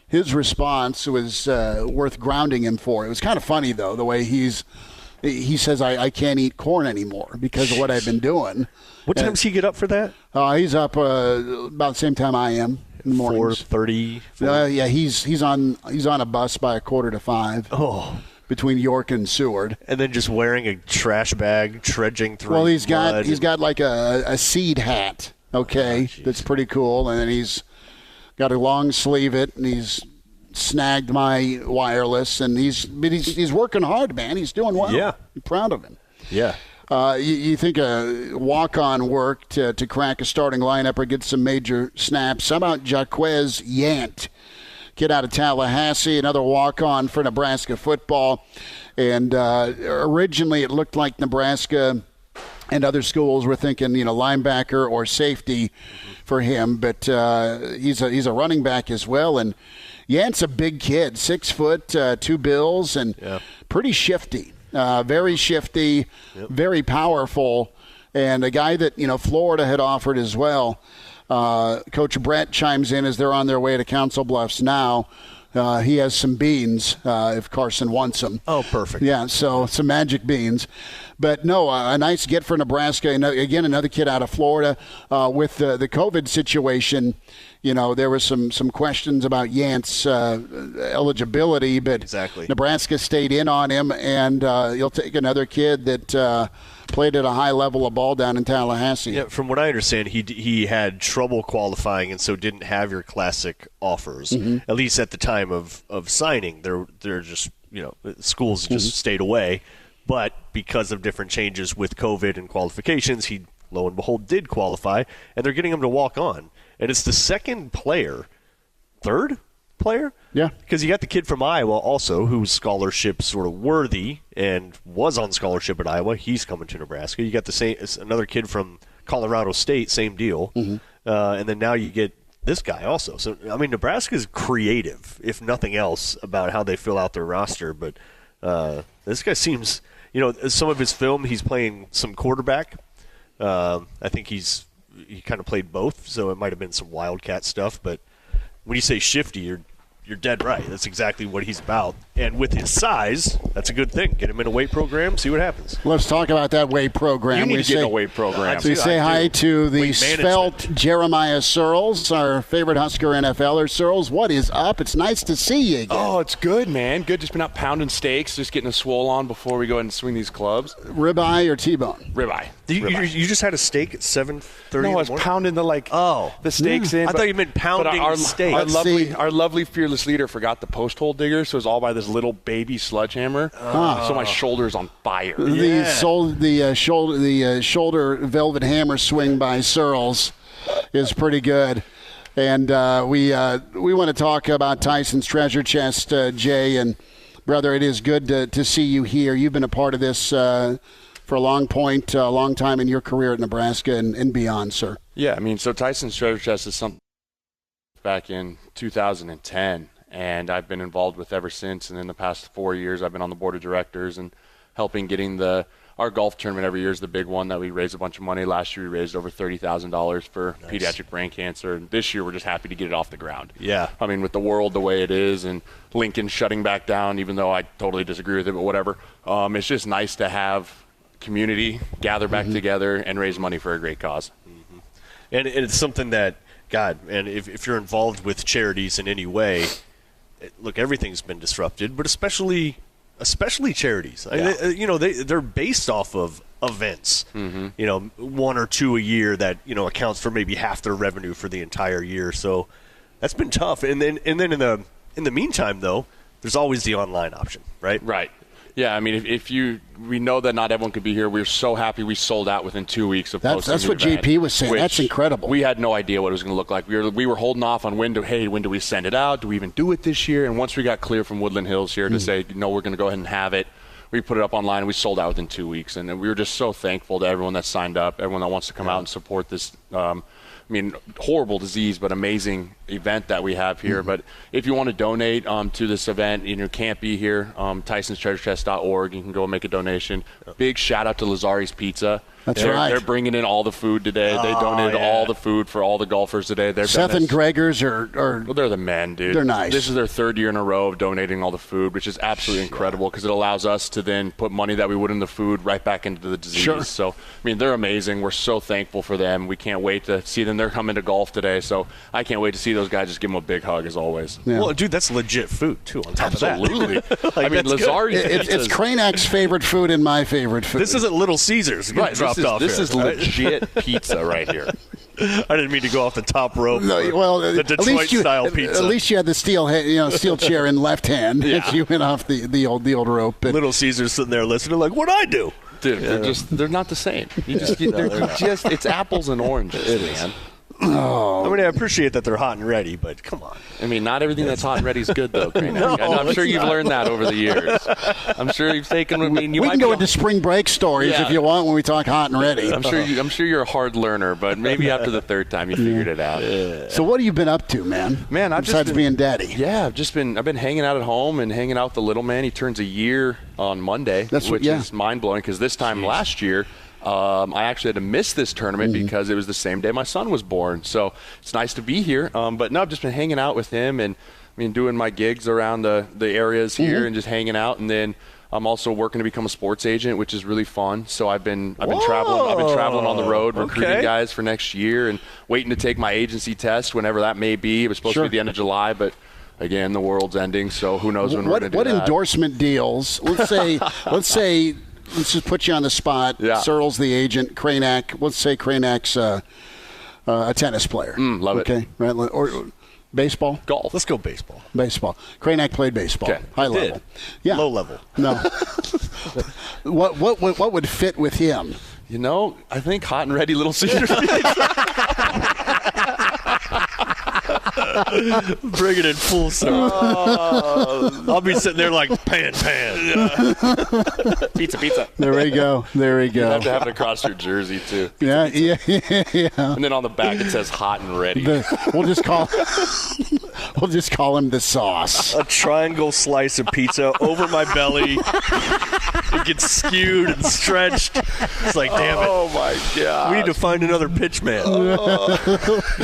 his response was worth grounding him for. It was kind of funny, though, the way he says, I can't eat corn anymore because of what I've been doing. What time does he get up for that? He's up about the same time I am in the mornings. 4:30. Yeah, he's on a bus by 4:45. Oh, between York and Seward, and then just wearing a trash bag, trudging through. Well, he's mud. got like a seed hat. Okay, that's pretty cool, and then he's got a long sleeve it, and he's snagged my wireless, and he's working hard, man. He's doing well. Yeah, I'm proud of him. Yeah. You think a walk-on work to crack a starting lineup or get some major snaps? How about Jaquez Yant? Kid out of Tallahassee, another walk-on for Nebraska football. And originally it looked like Nebraska and other schools were thinking, linebacker or safety for him. But he's a running back as well. And Yant's a big kid, 6 foot, 2 bills, and pretty shifty. Very shifty, very powerful, and a guy that, Florida had offered as well. Coach Brett chimes in as they're on their way to Council Bluffs now. He has some beans if Carson wants them. Oh, perfect. Yeah, so some magic beans. But no, a nice get for Nebraska. And again, another kid out of Florida with the COVID situation. There was some questions about Yant's eligibility, but exactly. Nebraska stayed in on him, and you'll take another kid that played at a high level of ball down in Tallahassee. Yeah, from what I understand, he had trouble qualifying, and so didn't have your classic offers. At least at the time of signing, they're just schools just stayed away. But because of different changes with COVID and qualifications, he lo and behold did qualify, and they're getting him to walk on. And it's the third player? Yeah. Because you got the kid from Iowa also, who's scholarship sort of worthy and was on scholarship at Iowa. He's coming to Nebraska. You got another kid from Colorado State, same deal. And then now you get this guy also. So, Nebraska's creative, if nothing else, about how they fill out their roster. But this guy seems, some of his film, he's playing some quarterback. I think he kind of played both, so it might have been some Wildcat stuff. But when you say shifty, you're dead right. That's exactly what he's about. And with his size, that's a good thing. Get him in a weight program, see what happens. Let's talk about that weight program. You need to get in a weight program. So we say hi to the svelte Jeremiah Searles, our favorite Husker NFLer. Searles, what is up? It's nice to see you again. Oh, it's good, man. Good. Just been out pounding steaks, just getting a swole on before we go ahead and swing these clubs. Ribeye or T-bone? Ribeye. You just had a steak at 7:30? No, I was pounding the steaks in. I thought you meant pounding steak. Our lovely fearless leader forgot the post hole digger, so it was all by this little baby sledgehammer. So my shoulder's on fire. The shoulder velvet hammer swing by Searles is pretty good. And we want to talk about Tyson's treasure chest, Jay, and Brother, it is good to see you here. You've been a part of this for a long time in your career at Nebraska and beyond, sir. Yeah, I mean, so Tyson's Treasure Chest is something back in 2010, and I've been involved with ever since. And in the past 4 years, I've been on the board of directors and helping getting our golf tournament every year is the big one that we raise a bunch of money. Last year we raised over $30,000 for pediatric brain cancer. And this year we're just happy to get it off the ground. Yeah. I mean, with the world the way it is and Lincoln shutting back down, even though I totally disagree with it, but whatever. It's just nice to have community gather back together and raise money for a great cause. Mm-hmm. And it's something that, God, and if you're involved with charities in any way, look, everything's been disrupted, but especially charities. Yeah. I mean, they're based off of events. Mm-hmm. 1 or 2 a year that accounts for maybe half their revenue for the entire year. So that's been tough. And then in the meantime, though, there's always the online option, right? Right. Yeah, I mean, we know that not everyone could be here. We're so happy we sold out within 2 weeks of posting. That's what JP was saying. That's incredible. We had no idea what it was going to look like. We were holding off on when do we send it out? Do we even do it this year? And once we got clear from Woodland Hills here to say, no, we're going to go ahead and have it, we put it up online. We sold out within 2 weeks. And we were just so thankful to everyone that signed up, everyone that wants to come out and support this horrible disease, but amazing event that we have here. But if you want to donate to this event and you can't be here, TysonsTreasureChest.org, you can go and make a donation. Big shout out to Lazari's Pizza. That's right. They're bringing in all the food today. They donated all the food for all the golfers today. Seth and Gregor's are well, they're the men, dude. They're nice. This is their 3rd year in a row of donating all the food, which is absolutely incredible because it allows us to then put money that we would in the food right back into the disease. Sure. So, I mean, they're amazing. We're so thankful for them. We can't wait to see them. They're coming to golf today, so I can't wait to see those guys. Just give them a big hug, as always. Yeah. Well, dude, that's legit food, too, on top Absolutely. of that. I mean, Lazari's it's Cranak's favorite food and my favorite food. This isn't Little Caesars. Right, this is here. legit pizza right here. I didn't mean to go off the top rope. No, well, the Detroit-style pizza. At least you had the steel chair in left hand as you went off the old rope. But Little Caesars sitting there listening, like, what'd I do? Dude, they're not the same. It's apples and oranges, man. I mean, I appreciate that they're hot and ready, but come on. I mean, not everything that's hot and ready is good, though, Craig. No, I'm sure you've learned that over the years. I'm sure you've taken. We can go into spring break stories if you want when we talk hot and ready. I'm sure you're a hard learner, but maybe after the 3rd time you figured it out. Yeah. So what have you been up to, man? Man, besides being daddy. Yeah, I've been hanging out at home and hanging out with the little man. He turns a year on Monday, which is mind blowing because this time last year. I actually had to miss this tournament because it was the same day my son was born. So it's nice to be here. But no, I've just been hanging out with him and doing my gigs around the areas here and just hanging out. And then I'm also working to become a sports agent, which is really fun. So I've been traveling. I've been traveling on the road, recruiting guys for next year, and waiting to take my agency test whenever that may be. It was supposed to be the end of July, but again, the world's ending, so who knows when we're going to do that. What endorsement deals? Let's say. Let's just put you on the spot. Yeah. Searle's the agent. Cranak. Let's say Cranak's a tennis player. Love it. Okay, right. Or baseball. Golf. Let's go baseball. Baseball. Cranak played baseball. Okay. High level. Yeah. Low level. No. What would fit with him? I think hot and ready Little Caesars. Bring it in full circle. I'll be sitting there like pan. Pizza. There we go. You have to have it across your jersey too. Yeah. And then on the back it says hot and ready. We'll just call him the sauce. A triangle slice of pizza over my belly. It gets skewed and stretched. It's like, damn it. Oh my God. We need to find another pitch man.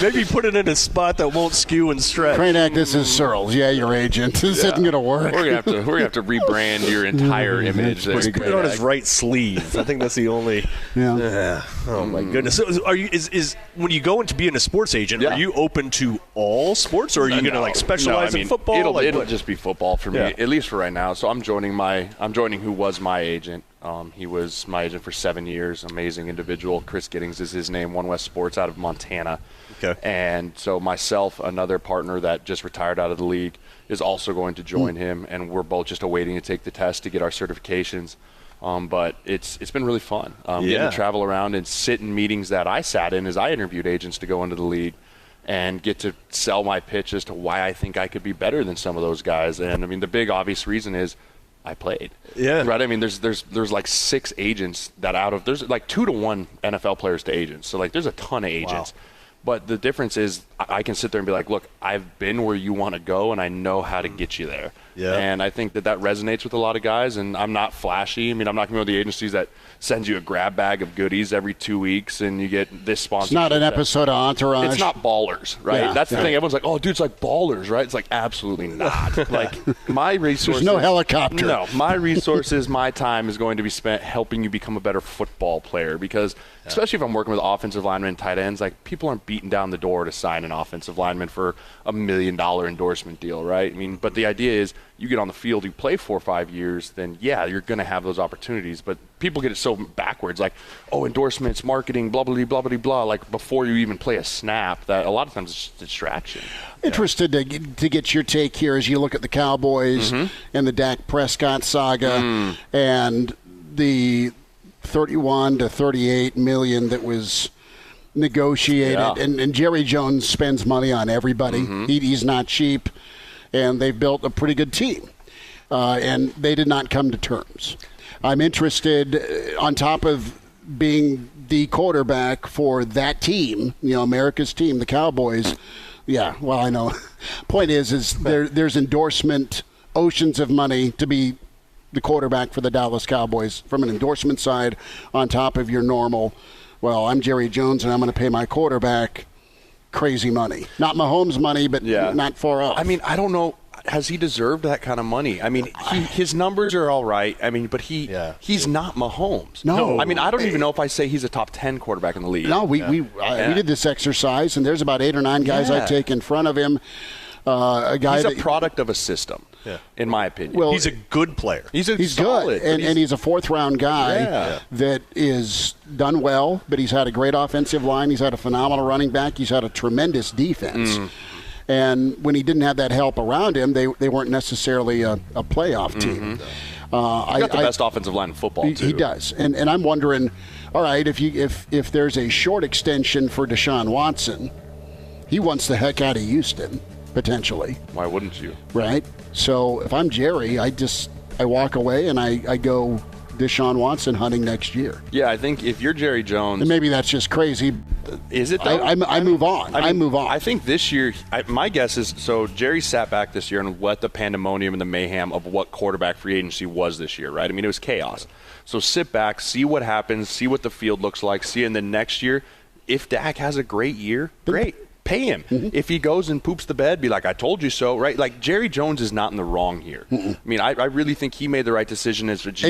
Maybe put it in a spot that won't skew and stretch. Cranak, this is Searles. Yeah, your agent. This isn't going to work. We're gonna have to rebrand your entire image. Just put it on his right sleeve. I think that's the only. Yeah. Oh my goodness. So is when you go into being a sports agent, are you open to all sports, or are you going to specialize in football? It'll just be football for me, at least for right now. So I'm joining who was my agent. He was my agent for 7 years. Amazing individual. Chris Giddings is his name. One West Sports out of Montana. Okay. And so myself, another partner that just retired out of the league, is also going to join him, and we're both just awaiting to take the test to get our certifications. But it's been really fun getting to travel around and sit in meetings that I sat in as I interviewed agents to go into the league. and get to sell my pitch as to why I think I could be better than some of those guys. And I mean, the big obvious reason is I played. Yeah. Right. I mean, there's like 6 agents that there's like 2 to 1 NFL players to agents. So like there's a ton of agents. Wow. But the difference is I can sit there and be like, look, I've been where you want to go, and I know how to get you there. Yeah. And I think that resonates with a lot of guys, and I'm not flashy. I mean, I'm not going to go to the agencies that sends you a grab bag of goodies every 2 weeks, and you get this sponsorship. It's not an episode of Entourage. It's not Ballers, right? Yeah. That's the thing. Everyone's like, oh, dude, it's like Ballers, right? It's like, absolutely not. Like, my resources. There's no helicopter. No. My resources, my time is going to be spent helping you become a better football player, because especially if I'm working with offensive linemen and tight ends, like, people aren't beating down the door to sign an offensive lineman for $1 million endorsement deal, right? I mean, but the idea is you get on the field, you play 4 or 5 years, then yeah, you're going to have those opportunities. But people get it so backwards, like, oh, endorsements, marketing, blah, blah, blah, blah, blah, like before you even play a snap, that a lot of times it's just a distraction. Interested to get your take here as you look at the Cowboys and the Dak Prescott saga and the 31 to 38 million that was negotiated. Yeah. And Jerry Jones spends money on everybody. He's not cheap, and they've built a pretty good team. And they did not come to terms. I'm interested, on top of being the quarterback for that team, America's team, the Cowboys. Yeah, well, I know. Point is there's endorsement, oceans of money to be the quarterback for the Dallas Cowboys from an endorsement side, on top of your normal, well, I'm Jerry Jones and I'm going to pay my quarterback crazy money. Not Mahomes money, but not far off. I mean, I don't know. Has he deserved that kind of money? I mean, his numbers are all right. I mean, but he's not Mahomes. No. I mean, I don't even know if I say he's a top 10 quarterback in the league. No, we did this exercise, and there's about 8 or 9 guys I take in front of him. He's a product of a system, in my opinion. Well, he's a good player. He's solid, good, and he's a 4th-round guy that is done well, but he's had a great offensive line. He's had a phenomenal running back. He's had a tremendous defense. And when he didn't have that help around him, they weren't necessarily a playoff team. He's got the best offensive line in football, too. He does. And I'm wondering, all right, if there's a short extension for Deshaun Watson, he wants the heck out of Houston, potentially. Why wouldn't you? Right? So if I'm Jerry, I walk away and I go Deshaun Watson hunting next year. Yeah, I think if you're Jerry Jones, and maybe that's just crazy. Is it though? I move on. I move on. I think this year, my guess is, so Jerry sat back this year and let the pandemonium and the mayhem of what quarterback free agency was this year, right? I mean, it was chaos. So sit back, see what happens, see what the field looks like, and then next year, if Dak has a great year, great. Pay him. If he goes and poops the bed, be like, I told you so, right? Like, Jerry Jones is not in the wrong here. I mean, I really think he made the right decision as a GM.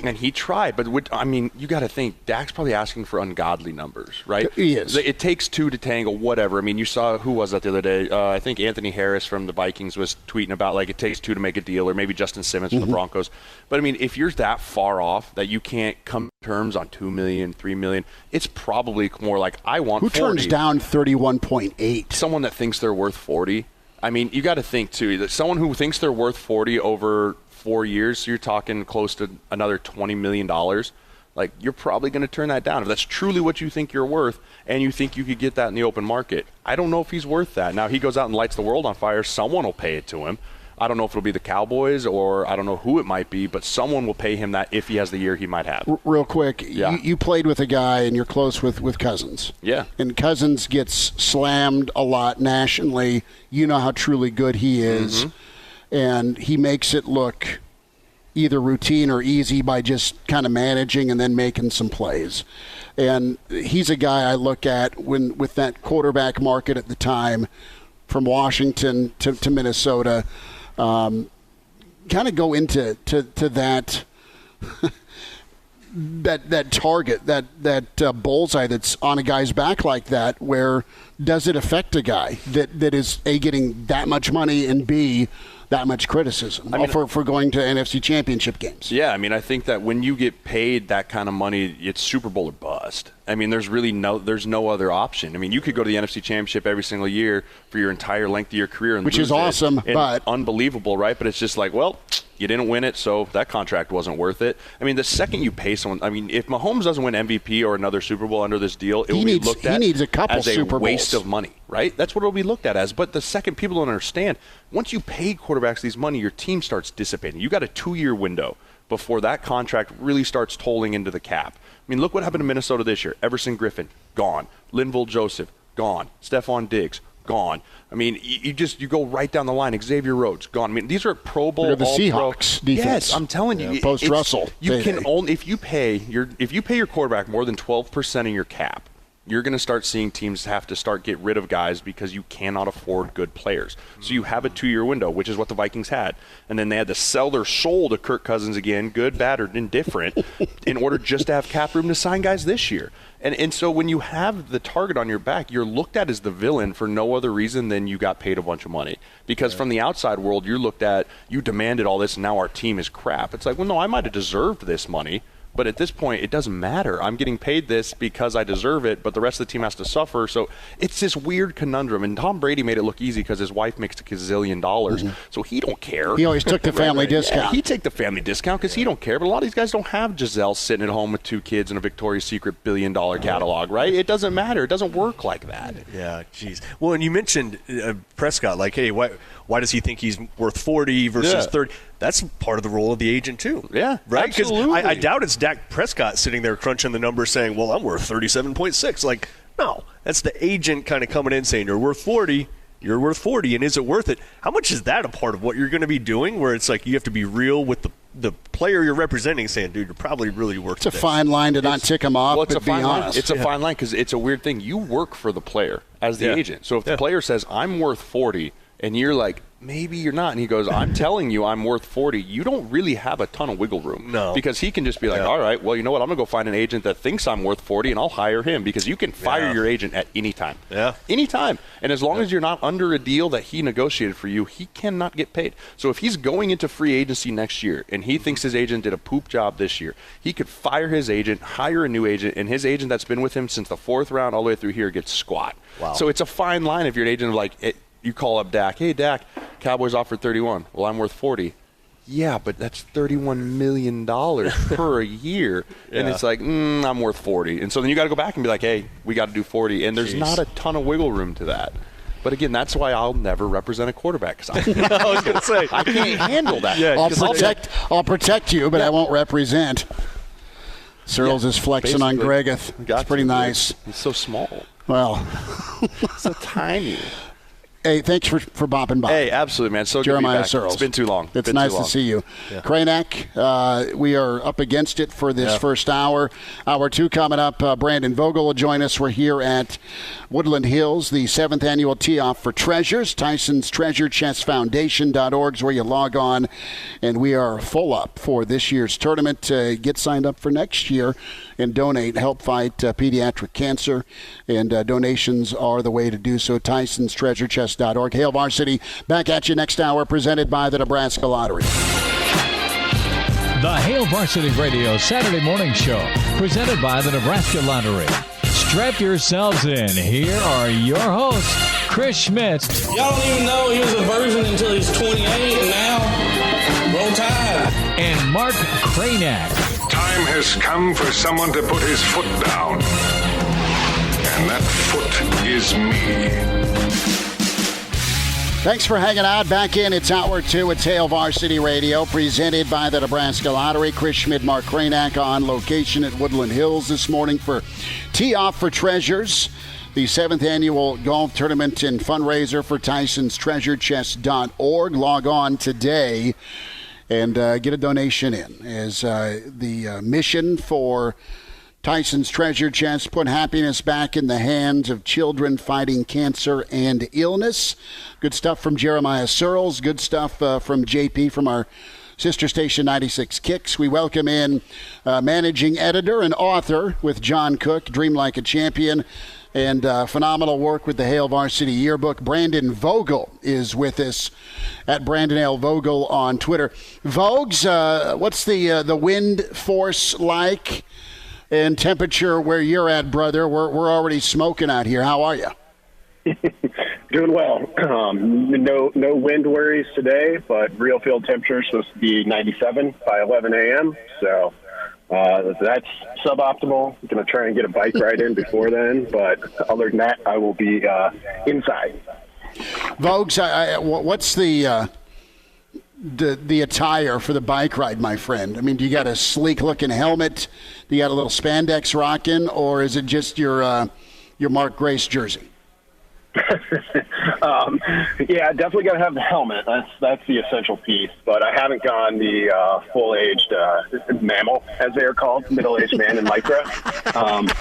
And he tried. But, you got to think, Dak's probably asking for ungodly numbers, right? He is. It takes 2 to tangle, whatever. I mean, you saw, who was that the other day? I think Anthony Harris from the Vikings was tweeting about, like, it takes 2 to make a deal, or maybe Justin Simmons from the Broncos. But, I mean, if you're that far off that you can't come to terms on $2 million, $3 million, it's probably more like, I want Who 40. turns down 31.8? Someone that thinks they're worth 40. I mean, you got to think, too, that someone who thinks they're worth 40 over 4 years, so you're talking close to another $20 million. Like, you're probably going to turn that down. If that's truly what you think you're worth and you think you could get that in the open market, I don't know if he's worth that. Now, he goes out and lights the world on fire. Someone will pay it to him. I don't know if it'll be the Cowboys or I don't know who it might be, but someone will pay him that if he has the year he might have. Real quick, you played with a guy and you're close with Cousins. Yeah. And Cousins gets slammed a lot nationally. You know how truly good he is. And he makes it look either routine or easy by just kind of managing and then making some plays. And he's a guy I look at with that quarterback market at the time from Washington to Minnesota. Kind of go into that that target, that bullseye that's on a guy's back like that, where does it affect a guy that is A, getting that much money, and B, that much criticism for going to NFC Championship games? Yeah, I mean, I think that when you get paid that kind of money, it's Super Bowl or bust. I mean, there's no other option. I mean, you could go to the NFC Championship every single year for your entire length of your career, and which is awesome, but unbelievable, right? But it's just like, well, you didn't win it, so that contract wasn't worth it. I mean, the second you pay someone, I mean, if Mahomes doesn't win MVP or another Super Bowl under this deal, it will be looked at he needs a couple as a Super Bowls. waste of money. right? That's what it'll be looked at as. But the second people don't understand, once you pay quarterbacks these money, your team starts dissipating. You got a 2-year window before that contract really starts tolling into the cap. I mean, look what happened to Minnesota this year. Everson Griffin, gone. Linval Joseph, gone. Stephon Diggs, gone. I mean, you go right down the line. Xavier Rhodes, gone. I mean, these are Pro Bowl, the Seahawks defense. Yes, I'm telling you. Post Russell. You can only if you pay your quarterback more than 12% of your cap, you're going to start seeing teams have to start get rid of guys because you cannot afford good players. So you have a 2-year window, which is what the Vikings had. And then they had to sell their soul to Kirk Cousins again, good, bad, or indifferent, in order just to have cap room to sign guys this year. And so when you have the target on your back, you're looked at as the villain for no other reason than you got paid a bunch of money. Because from the outside world, you're looked at, you demanded all this, and now our team is crap. It's like, well, no, I might have deserved this money. But at this point, it doesn't matter. I'm getting paid this because I deserve it, but the rest of the team has to suffer. So it's this weird conundrum. And Tom Brady made it look easy because his wife makes $1 gazillion, so he don't care. He always took the family discount. Yeah, he take the family discount because he don't care. But a lot of these guys don't have Giselle sitting at home with 2 kids and a Victoria's Secret $1 billion catalog, right? It doesn't matter. It doesn't work like that. Yeah, jeez. Well, and you mentioned Prescott, like, hey, why does he think he's worth 40 versus 30? That's part of the role of the agent, too. Yeah, right? Because absolutely. I doubt it's Dak Prescott sitting there crunching the numbers saying, well, I'm worth 37.6. Like, no. That's the agent kind of coming in saying, you're worth 40, and is it worth it? How much is that a part of what you're going to be doing, where it's like you have to be real with the player you're representing, saying, dude, you're probably really worth it. It's a fine line to not tick him off, well, but be honest. It's a fine line because it's a weird thing. You work for the player as the agent. So if the player says, I'm worth 40, and you're like, maybe you're not. And he goes, I'm telling you I'm worth 40. You don't really have a ton of wiggle room. No. Because he can just be like, all right, well, you know what? I'm going to go find an agent that thinks I'm worth 40, and I'll hire him because you can fire your agent at any time. Yeah. Any time. And as long as you're not under a deal that he negotiated for you, he cannot get paid. So if he's going into free agency next year and he thinks his agent did a poop job this year, he could fire his agent, hire a new agent, and his agent that's been with him since the 4th round all the way through here gets squat. Wow. So it's a fine line if you're an agent of like you call up Dak. Hey, Dak, Cowboys offered 31. Well, I'm worth 40. Yeah, but that's $31 million per year. And it's like, I'm worth 40. And so then you got to go back and be like, hey, we got to do 40. And there's not a ton of wiggle room to that. But again, that's why I'll never represent a quarterback. Cause I was going to say, I can't handle that. Yeah, I'll protect you, but I won't represent. Searles is flexing on Gregath. It's pretty nice. He's so small. Well. So tiny. Hey, thanks for bopping by. Hey, absolutely, man. So Jeremiah good to be back. Searles. It's been too long. It's nice to see you. Yeah. Kranak, we are up against it for this first hour. Hour 2 coming up. Brandon Vogel will join us. We're here at Woodland Hills, the 7th annual Tee-Off for Treasures. Tyson's Treasure Chest Foundation.org is where you log on. And we are full up for this year's tournament. Get signed up for next year and donate. Help fight pediatric cancer. And donations are the way to do so. Tyson's Treasure Chest. Hail Varsity, back at you next hour, presented by the Nebraska Lottery. The Hail Varsity Radio Saturday Morning Show, presented by the Nebraska Lottery. Strap yourselves in. Here are your hosts, Chris Schmitz. Y'all don't even know he was a virgin until he's 28, and now, roll tide. And Mark Kranak. Time has come for someone to put his foot down. And that foot is me. Thanks for hanging out. Back in, it's Hour 2 at Hail Varsity Radio, presented by the Nebraska Lottery. Chris Schmidt, Mark Kranak on location at Woodland Hills this morning for Tee-Off for Treasures, the 7th annual golf tournament and fundraiser for Tyson's TreasureChest.org. Log on today and get a donation in, as the mission for Tyson's Treasure Chest, put happiness back in the hands of children fighting cancer and illness. Good stuff from Jeremiah Searles. Good stuff from JP from our sister station 96 Kicks. We welcome in managing editor and author with John Cook, Dream Like a Champion, and phenomenal work with the Hail Varsity Yearbook. Brandon Vogel is with us at Brandon L. Vogel on Twitter. Vogues, what's the wind force like? And temperature where you're at, brother? We're already smoking out here. How are you? Doing well. No wind worries today, but real field temperature is supposed to be 97 by 11 a.m. So That's suboptimal. I'm going to try and get a bike ride in before then, but other than that, I will be inside. Vogues, what's the attire for the bike ride, my friend? I mean, do you got a sleek-looking helmet? Do you got a little spandex rocking, or is it just your Mark Grace jersey? Yeah, definitely got to have the helmet. That's the essential piece. But I haven't gone the full-aged mammal, as they are called, middle-aged man in lycra.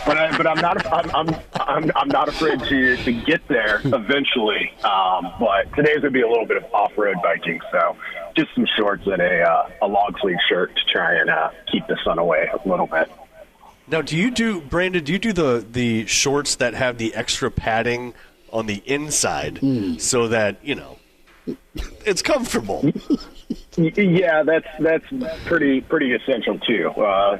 But I'm not afraid to get there eventually. But today's gonna be a little bit of off-road biking, so just some shorts and a long sleeve shirt to try and keep the sun away a little bit. Now, Brandon, do you do the shorts that have the extra padding on the inside so that, it's comfortable? Yeah, that's pretty essential too.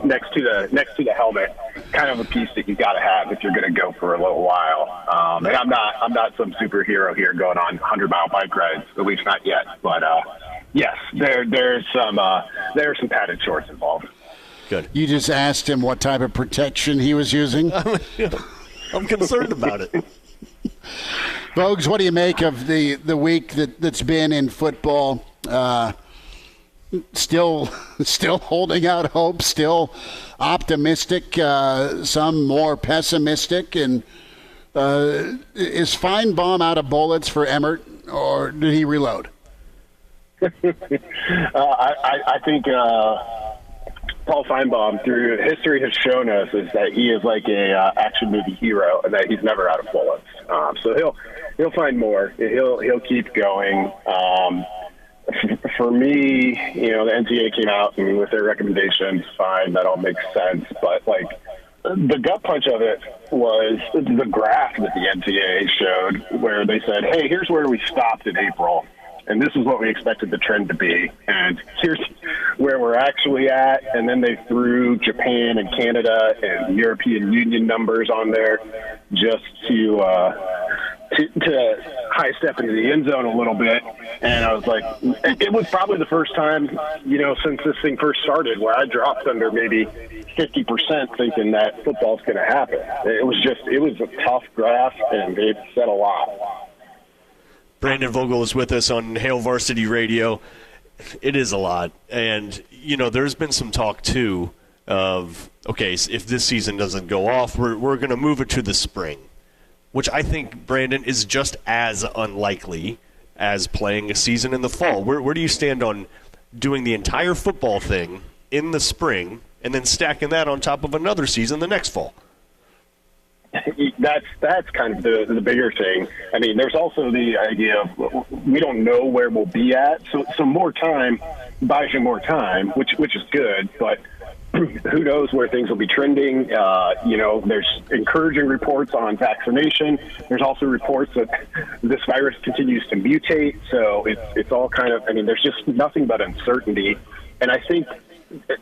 Next to the helmet, kind of a piece that you got to have if you're going to go for a little while. And I'm not some superhero here going on 100-mile bike rides, at least not yet. But yes, there are some padded shorts involved. Good. You just asked him what type of protection he was using. I'm concerned about it. Vogues, what do you make of the week that's been in football? Still holding out hope, still optimistic, some more pessimistic. And is Feinbaum out of bullets for Emmert, or did he reload? I think Paul Feinbaum, through history, has shown us is that he is like a action movie hero, and that he's never out of bullets. So he'll find more. He'll keep going. For me, the NCAA came out and with their recommendations, fine, that all makes sense. But the gut punch of it was the graph that the NCAA showed, where they said, "Hey, here's where we stopped in April, and this is what we expected the trend to be, and here's where we're actually at." And then they threw Japan and Canada and European Union numbers on there just to high step into the end zone a little bit. And I was like, it was probably the first time, since this thing first started, where I dropped under maybe 50% thinking that football's going to happen. It was a tough graph, and it said a lot. Brandon Vogel is with us on Hail Varsity Radio. It is a lot. And, there's been some talk, too, of, okay, if this season doesn't go off, we're going to move it to the spring, which I think, Brandon, is just as unlikely as playing a season in the fall. Where do you stand on doing the entire football thing in the spring and then stacking that on top of another season the next fall? That's kind of the bigger thing. I mean, there's also the idea of we don't know where we'll be at, so more time buys you more time, which is good, but who knows where things will be trending. There's encouraging reports on vaccination. There's also reports that this virus continues to mutate, so it's all kind of, there's just nothing but uncertainty. And I think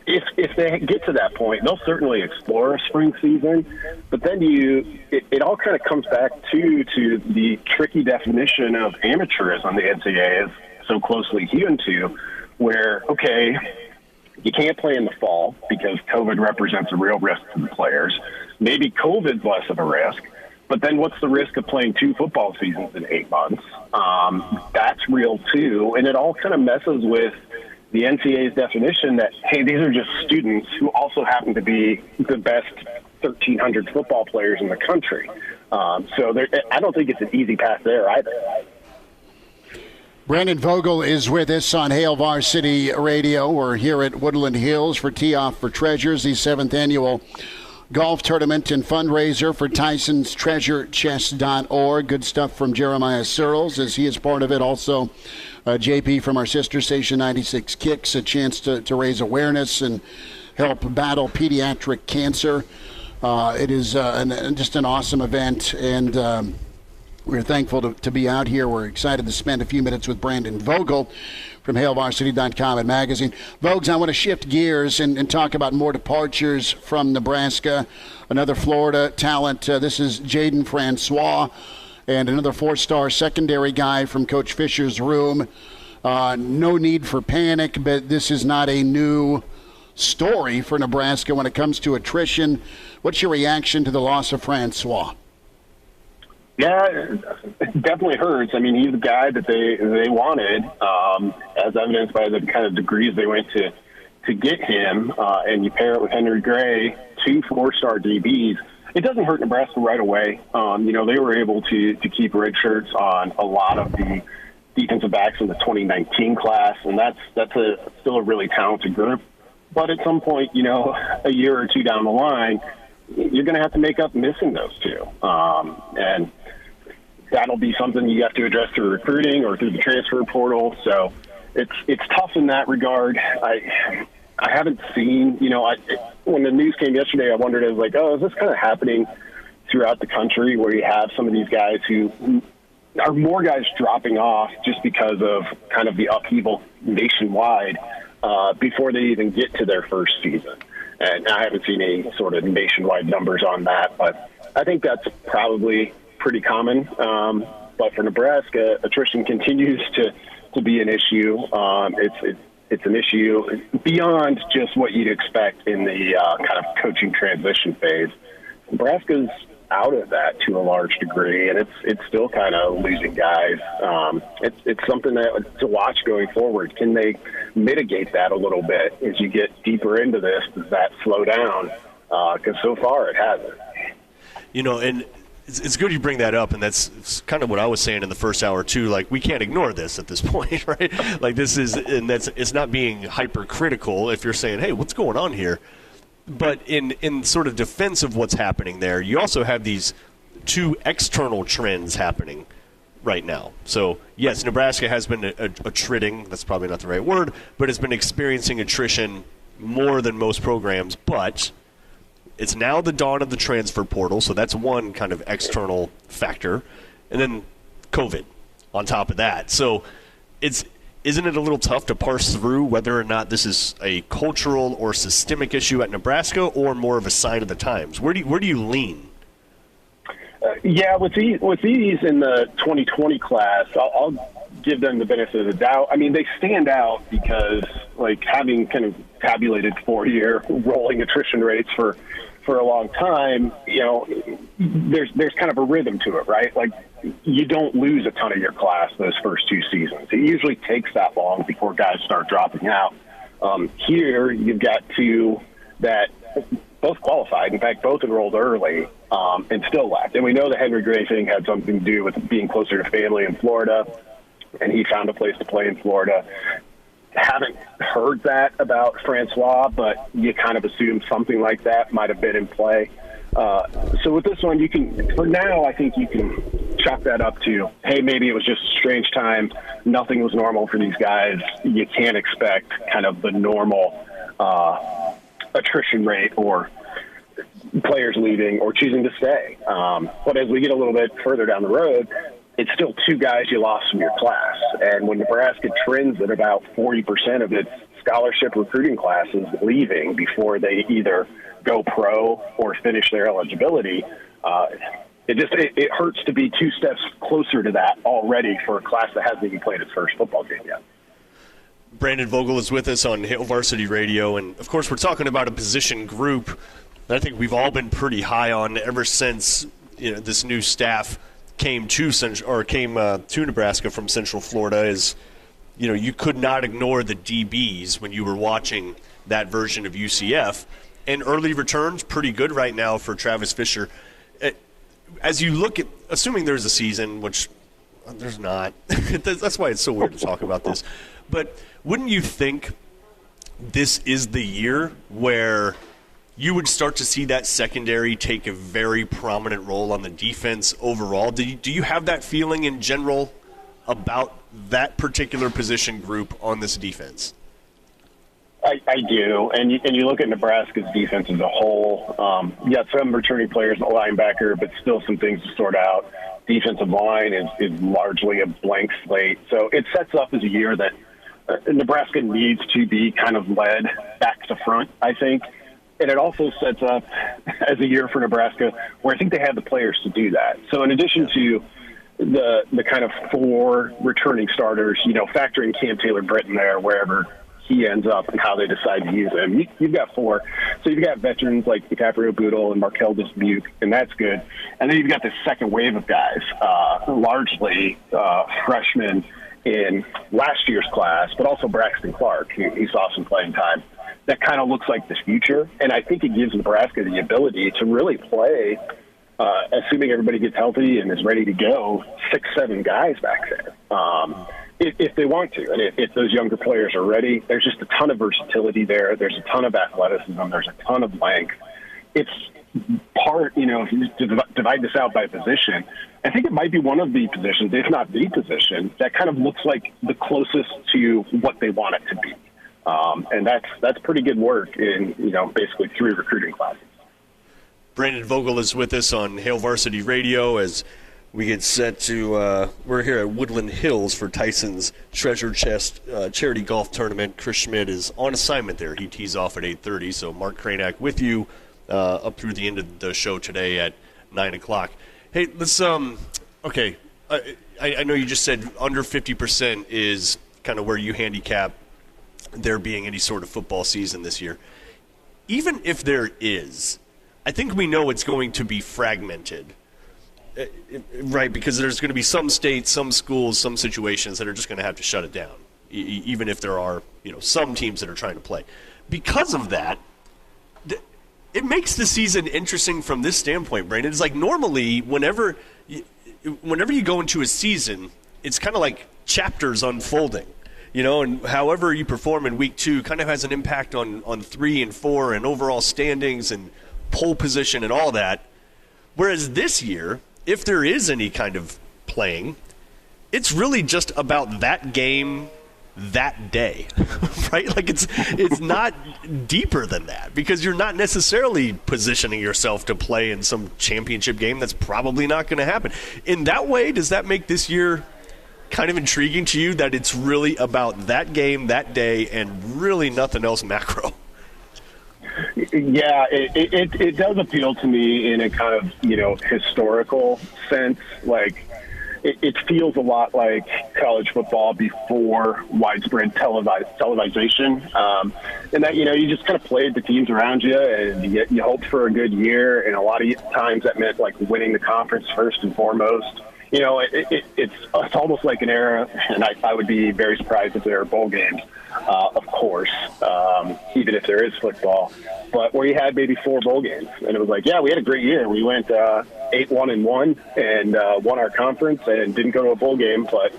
if they get to that point, they'll certainly explore a spring season, but then it all kind of comes back to the tricky definition of amateurism the NCAA is so closely hewn to, where, okay, you can't play in the fall because COVID represents a real risk to the players. Maybe COVID's less of a risk, but then what's the risk of playing 2 football seasons in 8 months? That's real too, and it all kind of messes with the NCAA's definition that, hey, these are just students who also happen to be the best 1,300 football players in the country. So I don't think it's an easy path there either. Brandon Vogel is with us on Hail Varsity Radio. We're here at Woodland Hills for Tee Off for Treasures, the 7th annual golf tournament and fundraiser for Tyson's TreasureChest.org. Good stuff from Jeremiah Searles as he is part of it. Also, JP from our sister station 96 Kicks, a chance to raise awareness and help battle pediatric cancer. It is just an awesome event, and we're thankful to be out here. We're excited to spend a few minutes with Brandon Vogel from HailVarsity.com and magazine. Vogues, I want to shift gears and talk about more departures from Nebraska. Another Florida talent. This is Jaden Francois, and another 4-star secondary guy from Coach Fisher's room. No need for panic, but this is not a new story for Nebraska when it comes to attrition. What's your reaction to the loss of Francois? Yeah, it definitely hurts. I mean, he's the guy that they wanted, as evidenced by the kind of degrees they went to get him. And you pair it with Henry Gray, 2 4-star DBs. It doesn't hurt Nebraska right away. They were able to keep red shirts on a lot of the defensive backs in the 2019 class, and that's still a really talented group. But at some point, a year or two down the line, you're going to have to make up missing those two. And that'll be something you have to address through recruiting or through the transfer portal. So it's tough in that regard. I haven't seen, when the news came yesterday, I wondered, is this kind of happening throughout the country where you have some of these guys who are more guys dropping off just because of kind of the upheaval nationwide before they even get to their first season. And I haven't seen any sort of nationwide numbers on that, but I think that's probably pretty common. But for Nebraska, attrition continues to be an issue. It's an issue beyond just what you'd expect in the kind of coaching transition phase. Nebraska's out of that to a large degree, and it's still kind of losing guys. It's something to watch going forward. Can they mitigate that a little bit as you get deeper into this? Does that slow down? Because so far it hasn't. And it's good you bring that up, and that's kind of what I was saying in the first hour too. Like, we can't ignore this at this point, right? Like, it's not being hypercritical if you're saying, hey, what's going on here? But in sort of defense of what's happening there, you also have these 2 external trends happening right now. So, yes, Nebraska has been attriting. That's probably not the right word, but has been experiencing attrition more than most programs. But it's now the dawn of the transfer portal, so that's one kind of external factor. And then COVID on top of that. So isn't it a little tough to parse through whether or not this is a cultural or systemic issue at Nebraska or more of a sign of the times? Where do you lean? With these in the 2020 class, I'll give them the benefit of the doubt. I mean, they stand out because, having kind of tabulated 4-year rolling attrition rates for a long time, there's kind of a rhythm to it, right? You don't lose a ton of your class those first 2 seasons. It usually takes that long before guys start dropping out. Here, you've got 2 that both qualified. In fact, both enrolled early and still left. And we know the Henry Gray thing had something to do with being closer to family in Florida, and he found a place to play in Florida. Haven't heard that about Francois, but you kind of assume something like that might have been in play. So with this one, for now, I think you can chalk that up to, hey, maybe it was just a strange time. Nothing was normal for these guys. You can't expect kind of the normal attrition rate or players leaving or choosing to stay. But as we get a little bit further down the road, it's still 2 guys you lost from your class. And when Nebraska trends at about 40% of its scholarship recruiting classes leaving before they either go pro or finish their eligibility, it hurts to be 2 steps closer to that already for a class that hasn't even played its first football game yet. Brandon Vogel is with us on Hail Varsity Radio, and of course we're talking about a position group that I think we've all been pretty high on ever since this new staff came to Nebraska from Central Florida. Is you could not ignore the DBs when you were watching that version of UCF, and early returns pretty good right now for Travis Fisher. As you look at, assuming there's a season, which there's not, that's why it's so weird to talk about this, but wouldn't you think this is the year where you would start to see that secondary take a very prominent role on the defense overall? Do you have that feeling in general about that particular position group on this defense? I do, and you look at Nebraska's defense as a whole. Some returning players, a linebacker, but still some things to sort out. Defensive line is largely a blank slate, so it sets up as a year that Nebraska needs to be kind of led back to front, I think. And it also sets up as a year for Nebraska where I think they have the players to do that. So in addition to the kind of 4 returning starters, factoring Cam Taylor-Britt in there wherever he ends up and how they decide to use him. You've got 4. So you've got veterans like DiCaprio Bootle and Markel Dismuke, and that's good. And then you've got this second wave of guys, largely freshmen in last year's class, but also Braxton Clark, he saw some playing time. That kind of looks like the future, and I think it gives Nebraska the ability to really play, assuming everybody gets healthy and is ready to go, 6-7 guys back there. If they want to, and if those younger players are ready, there's just a ton of versatility there. There's a ton of athleticism. There's a ton of length. It's part, if you divide this out by position, I think it might be one of the positions, if not the position, that kind of looks like the closest to what they want it to be. And that's pretty good work in, basically 3 recruiting classes. Brandon Vogel is with us on Hail Varsity Radio as we get set to, we're here at Woodland Hills for Tyson's Treasure Chest charity golf tournament. Chris Schmidt is on assignment there. He tees off at 8:30, so Mark Cranack with you up through the end of the show today at 9 o'clock. Hey, let's, okay, I know you just said under 50% is kind of where you handicap there being any sort of football season this year. Even if there is, I think we know it's going to be fragmented. Right, because there's going to be some states, some schools, some situations that are just going to have to shut it down, even if there are, some teams that are trying to play. Because of that, it makes the season interesting from this standpoint, Brandon. It's like normally whenever you go into a season, it's kind of like chapters unfolding, and however you perform in week 2 kind of has an impact on 3 and 4 and overall standings and pole position and all that. Whereas this year, if there is any kind of playing, it's really just about that game that day, right? Like it's not deeper than that because you're not necessarily positioning yourself to play in some championship game that's probably not going to happen. In that way, does that make this year kind of intriguing to you that it's really about that game that day and really nothing else macro? Yeah, it does appeal to me in a kind of, historical sense. Like, it feels a lot like college football before widespread televisation. And that, you just kind of played the teams around you and you hoped for a good year. And a lot of times that meant, like, winning the conference first and foremost. It's almost like an era, and I would be very surprised if there are bowl games, of course, even if there is football, but where you had maybe 4 bowl games, and it was like, yeah, we had a great year. We went 8-1-1 and won our conference and didn't go to a bowl game, but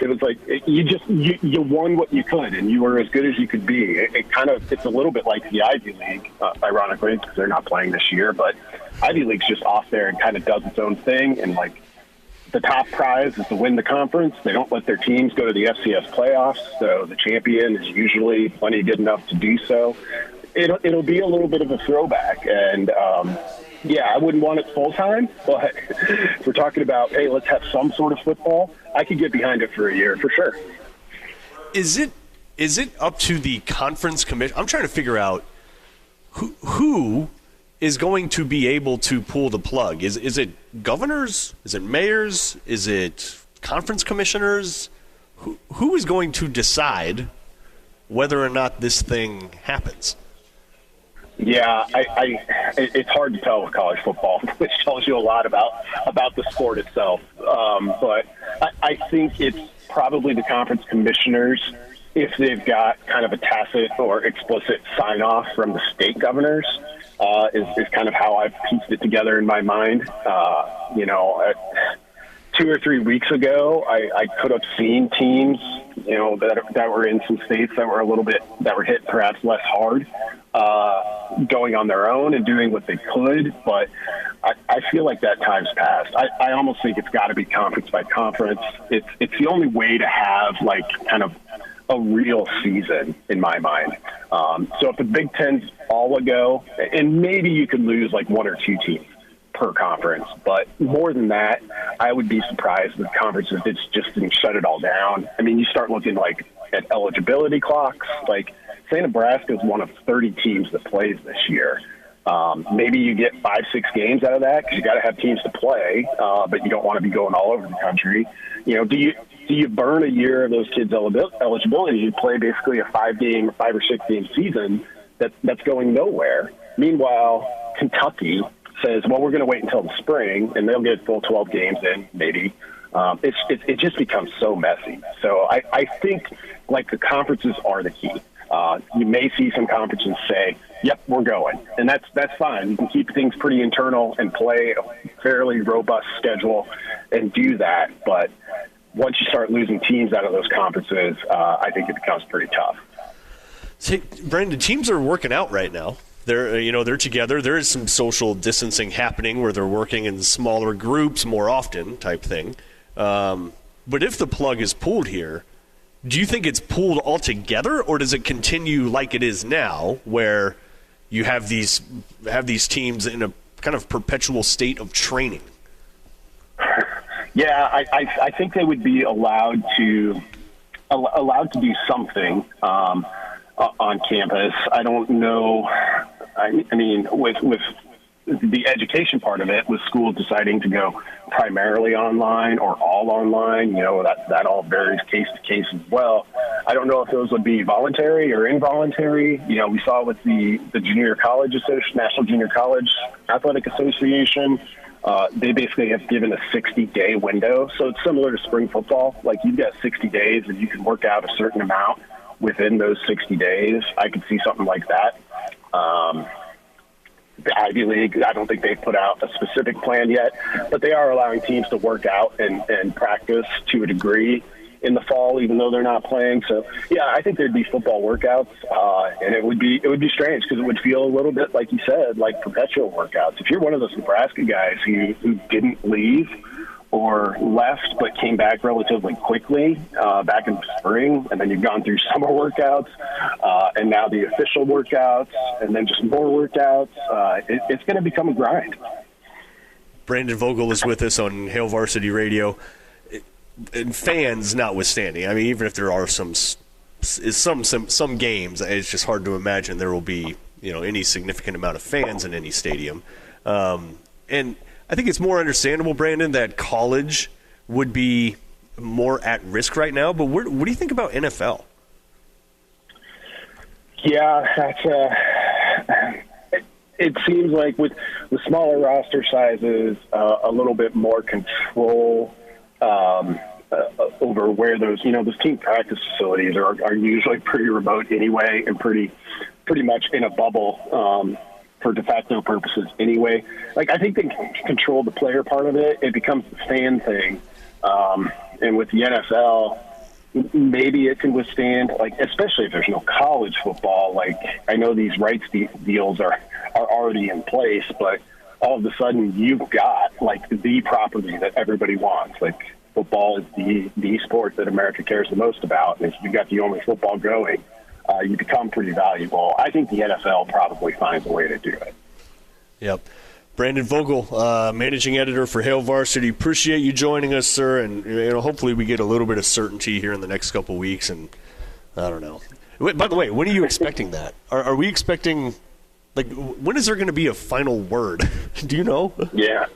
it was like you won what you could, and you were as good as you could be. It's a little bit like the Ivy League, ironically, because they're not playing this year, but Ivy League's just off there and kind of does its own thing, and like, the top prize is to win the conference. They don't let their teams go to the FCS playoffs, so the champion is usually plenty good enough to do so. It'll be a little bit of a throwback, and I wouldn't want it full-time, but if we're talking about, hey, let's have some sort of football, I could get behind it for a year, for sure. Is it up to the conference commission? I'm trying to figure out who is going to be able to pull the plug. Is it governors? Is it mayors? Is it conference commissioners? Who is going to decide whether or not this thing happens? Yeah, it's hard to tell with college football, which tells you a lot about the sport itself. But I think it's probably the conference commissioners, if they've got kind of a tacit or explicit sign-off from the state governors, is kind of how I've pieced it together in my mind. 2 or 3 weeks ago, I could have seen teams, that were in some states that were hit perhaps less hard, going on their own and doing what they could. But I feel like that time's passed. I almost think it's got to be conference by conference. It's the only way to have like kind of a real season in my mind. So if the Big Ten's all a go, and maybe you could lose like 1 or 2 teams per conference, but more than that, I would be surprised if conferences just didn't shut it all down. I mean, you start looking like at eligibility clocks, like say Nebraska is one of 30 teams that plays this year. Maybe you get 5-6 games out of that because you got to have teams to play, but you don't want to be going all over the country. Do you burn a year of those kids' eligibility? You play basically a 5 or 6 game season that's going nowhere. Meanwhile, Kentucky says, well, we're going to wait until the spring, and they'll get full 12 games in, maybe. It just becomes so messy. So I think, like, the conferences are the key. You may see some conferences say, yep, we're going. And that's fine. You can keep things pretty internal and play a fairly robust schedule and do that. But once you start losing teams out of those conferences, I think it becomes pretty tough. See, Brandon, teams are working out right now. They're together. There is some social distancing happening where they're working in smaller groups more often, type thing. But if the plug is pulled here, do you think it's pulled altogether, or does it continue like it is now, where you have these teams in a kind of perpetual state of training? Yeah, I think they would be allowed to do something on campus. I don't know. I mean, with the education part of it, with schools deciding to go primarily online or all online, that all varies case to case as well. I don't know if those would be voluntary or involuntary. We saw with the Junior College Association, National Junior College Athletic Association, they basically have given a 60-day window. So it's similar to spring football. Like, you've got 60 days and you can work out a certain amount within those 60 days. I could see something like that. The Ivy League, I don't think they've put out a specific plan yet, but they are allowing teams to work out and practice to a degree in the fall, even though they're not playing. So, yeah, I think there'd be football workouts, and it would be strange because it would feel a little bit, like you said, like perpetual workouts. If you're one of those Nebraska guys who didn't leave or left but came back relatively quickly back in the spring, and then you've gone through summer workouts, and now the official workouts, and then just more workouts, it's going to become a grind. Brandon Vogel is with us on Hail Varsity Radio. And fans notwithstanding, I mean, even if there are some games, it's just hard to imagine there will be any significant amount of fans in any stadium. And I think it's more understandable, Brandon, that college would be more at risk right now. But what do you think about NFL? Yeah, it seems like with smaller roster sizes, a little bit more control over where those team practice facilities are usually pretty remote anyway, and pretty much in a bubble for de facto purposes anyway. Like, I think they can control the player part of it. It becomes the fan thing. And with the NFL, maybe it can withstand, like, especially if there's no college football. Like, I know these rights deals are already in place, but all of a sudden you've got, like, the property that everybody wants. Like, football is the sport that America cares the most about. And if you've got the only football going, you become pretty valuable. I think the NFL probably finds a way to do it. Yep. Brandon Vogel, managing editor for Hail Varsity. Appreciate you joining us, sir. And hopefully we get a little bit of certainty here in the next couple of weeks. And I don't know. By the way, when are you expecting that? Are we expecting, like, when is there going to be a final word? Do you know? Yeah.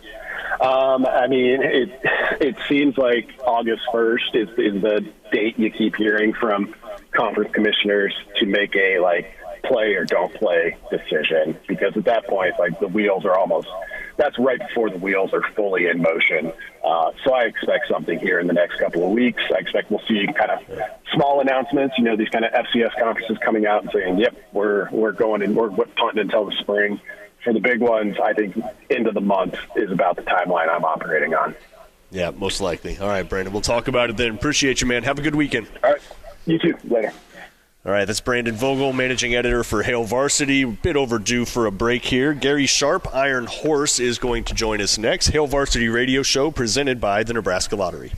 I mean, it seems like August 1st is the date you keep hearing from conference commissioners to make a, like, play or don't play decision, because at that point, like, the wheels are that's right before the wheels are fully in motion. So I expect something here in the next couple of weeks. I expect we'll see kind of small announcements, these kind of FCS conferences coming out and saying, yep, we're going and we're punting until the spring. For the big ones, I think end of the month is about the timeline I'm operating on. Yeah, most likely. All right, Brandon, we'll talk about it then. Appreciate you, man. Have a good weekend. All right. You too. Later. All right, that's Brandon Vogel, managing editor for Hail Varsity. A bit overdue for a break here. Gary Sharp, Iron Horse, is going to join us next. Hail Varsity Radio Show presented by the Nebraska Lottery.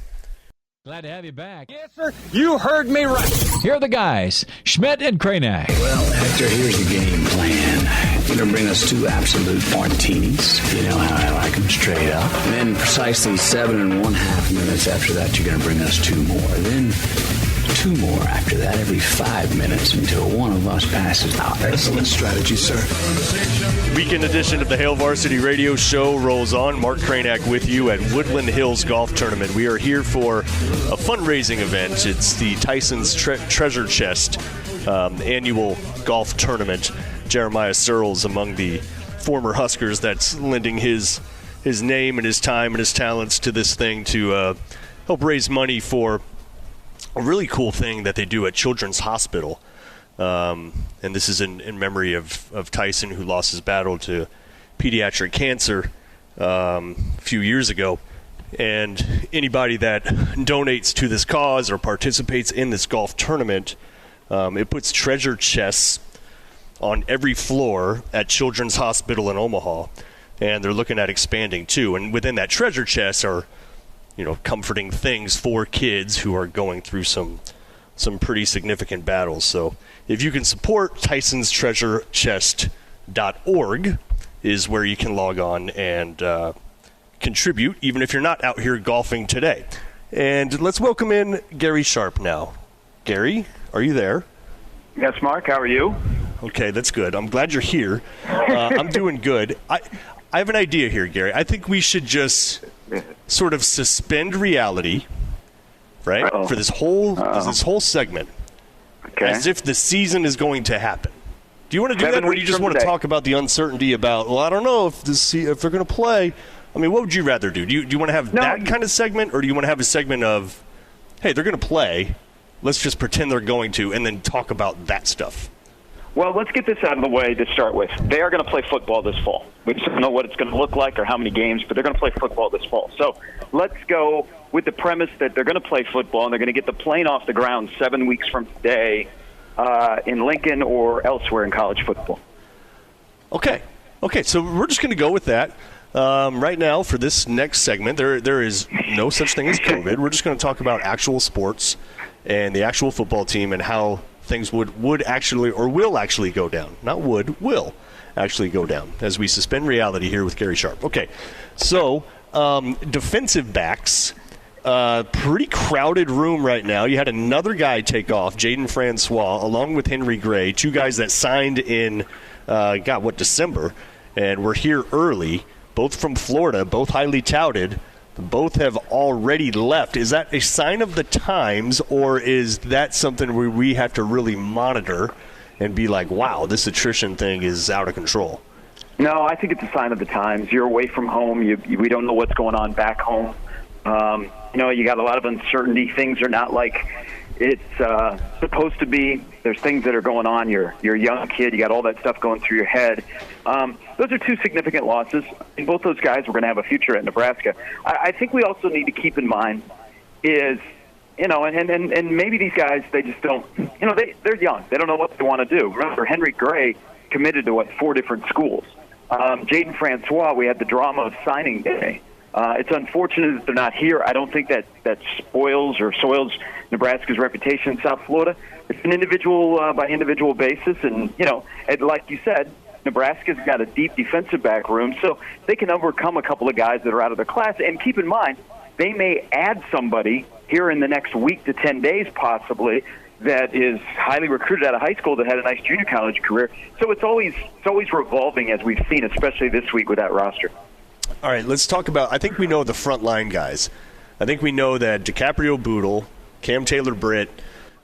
Glad to have you back. Yes, sir. You heard me right. Here are the guys, Schmidt and Kranak. Well, Hector, here's the game plan. You're going to bring us 2 absolute martinis. You know how I like them, straight up. And then precisely 7 1/2 minutes after that, you're going to bring us 2 more. Then 2 more after that every 5 minutes until one of us passes out. Excellent strategy, sir. Weekend edition of the Hail Varsity Radio Show rolls on. Mark Cranack with you at Woodland Hills Golf Tournament. We are here for a fundraising event. It's the Tyson's Treasure Chest annual golf tournament. Jeremiah Searles among the former Huskers that's lending his name and his time and his talents to this thing to help raise money for a really cool thing that they do at Children's Hospital. And this is in memory of Tyson, who lost his battle to pediatric cancer a few years ago. And anybody that donates to this cause or participates in this golf tournament, it puts treasure chests on every floor at Children's Hospital in Omaha. And they're looking at expanding too. And within that treasure chest are, comforting things for kids who are going through some pretty significant battles. So if you can support TysonsTreasureChest.org is where you can log on and contribute, even if you're not out here golfing today. And let's welcome in Gary Sharp now. Gary, are you there? Yes, Mark. How are you? Okay, that's good. I'm glad you're here. I'm doing good. I have an idea here, Gary. I think we should just sort of suspend reality, right, for this whole segment, as if the season is going to happen. Do you want to do that, or do you just want to talk about the uncertainty about, I don't know if they're going to play? I mean, what would you rather do? Do you want to have that kind of segment, or do you want to have a segment of, hey, they're going to play, let's just pretend they're going to, and then talk about that stuff? Well, let's get this out of the way to start with. They are going to play football this fall. We just don't know what it's going to look like or how many games, but they're going to play football this fall. So let's go with the premise that they're going to play football and they're going to get the plane off the ground 7 weeks from today in Lincoln or elsewhere in college football. Okay, so we're just going to go with that. Right now, for this next segment, there is no such thing as COVID. We're just going to talk about actual sports and the actual football team and how things would actually or will actually go down. Not would, will actually go down as we suspend reality here with Gary Sharp. Okay, so defensive backs, pretty crowded room right now. You had another guy take off, Jaden Francois, along with Henry Gray, two guys that signed in, December, and were here early, both from Florida, both highly touted. Both have already left. Is that a sign of the times, or is that something where we have to really monitor and be like, wow, this attrition thing is out of control? No, I think it's a sign of the times. You're away from home. We don't know what's going on back home. You got a lot of uncertainty. Things are not like it's supposed to be. There's things that are going on. You're a young kid. You got all that stuff going through your head. Those are two significant losses. And both those guys were going to have a future at Nebraska. I think we also need to keep in mind is, and maybe these guys, they just don't, they're young. They don't know what they want to do. Remember, Henry Gray committed to, 4 different schools. Jaden Francois, we had the drama of signing day. It's unfortunate that they're not here. I don't think that spoils or soils Nebraska's reputation in South Florida. It's an individual by individual basis, and like you said, Nebraska's got a deep defensive back room, so they can overcome a couple of guys that are out of their class. And keep in mind, they may add somebody here in the next week to 10 days, possibly, that is highly recruited out of high school that had a nice junior college career. So it's always revolving, as we've seen, especially this week with that roster. All right, let's talk about, I think we know the front line guys. I think we know that DiCaprio Boodle, Cam Taylor-Britt,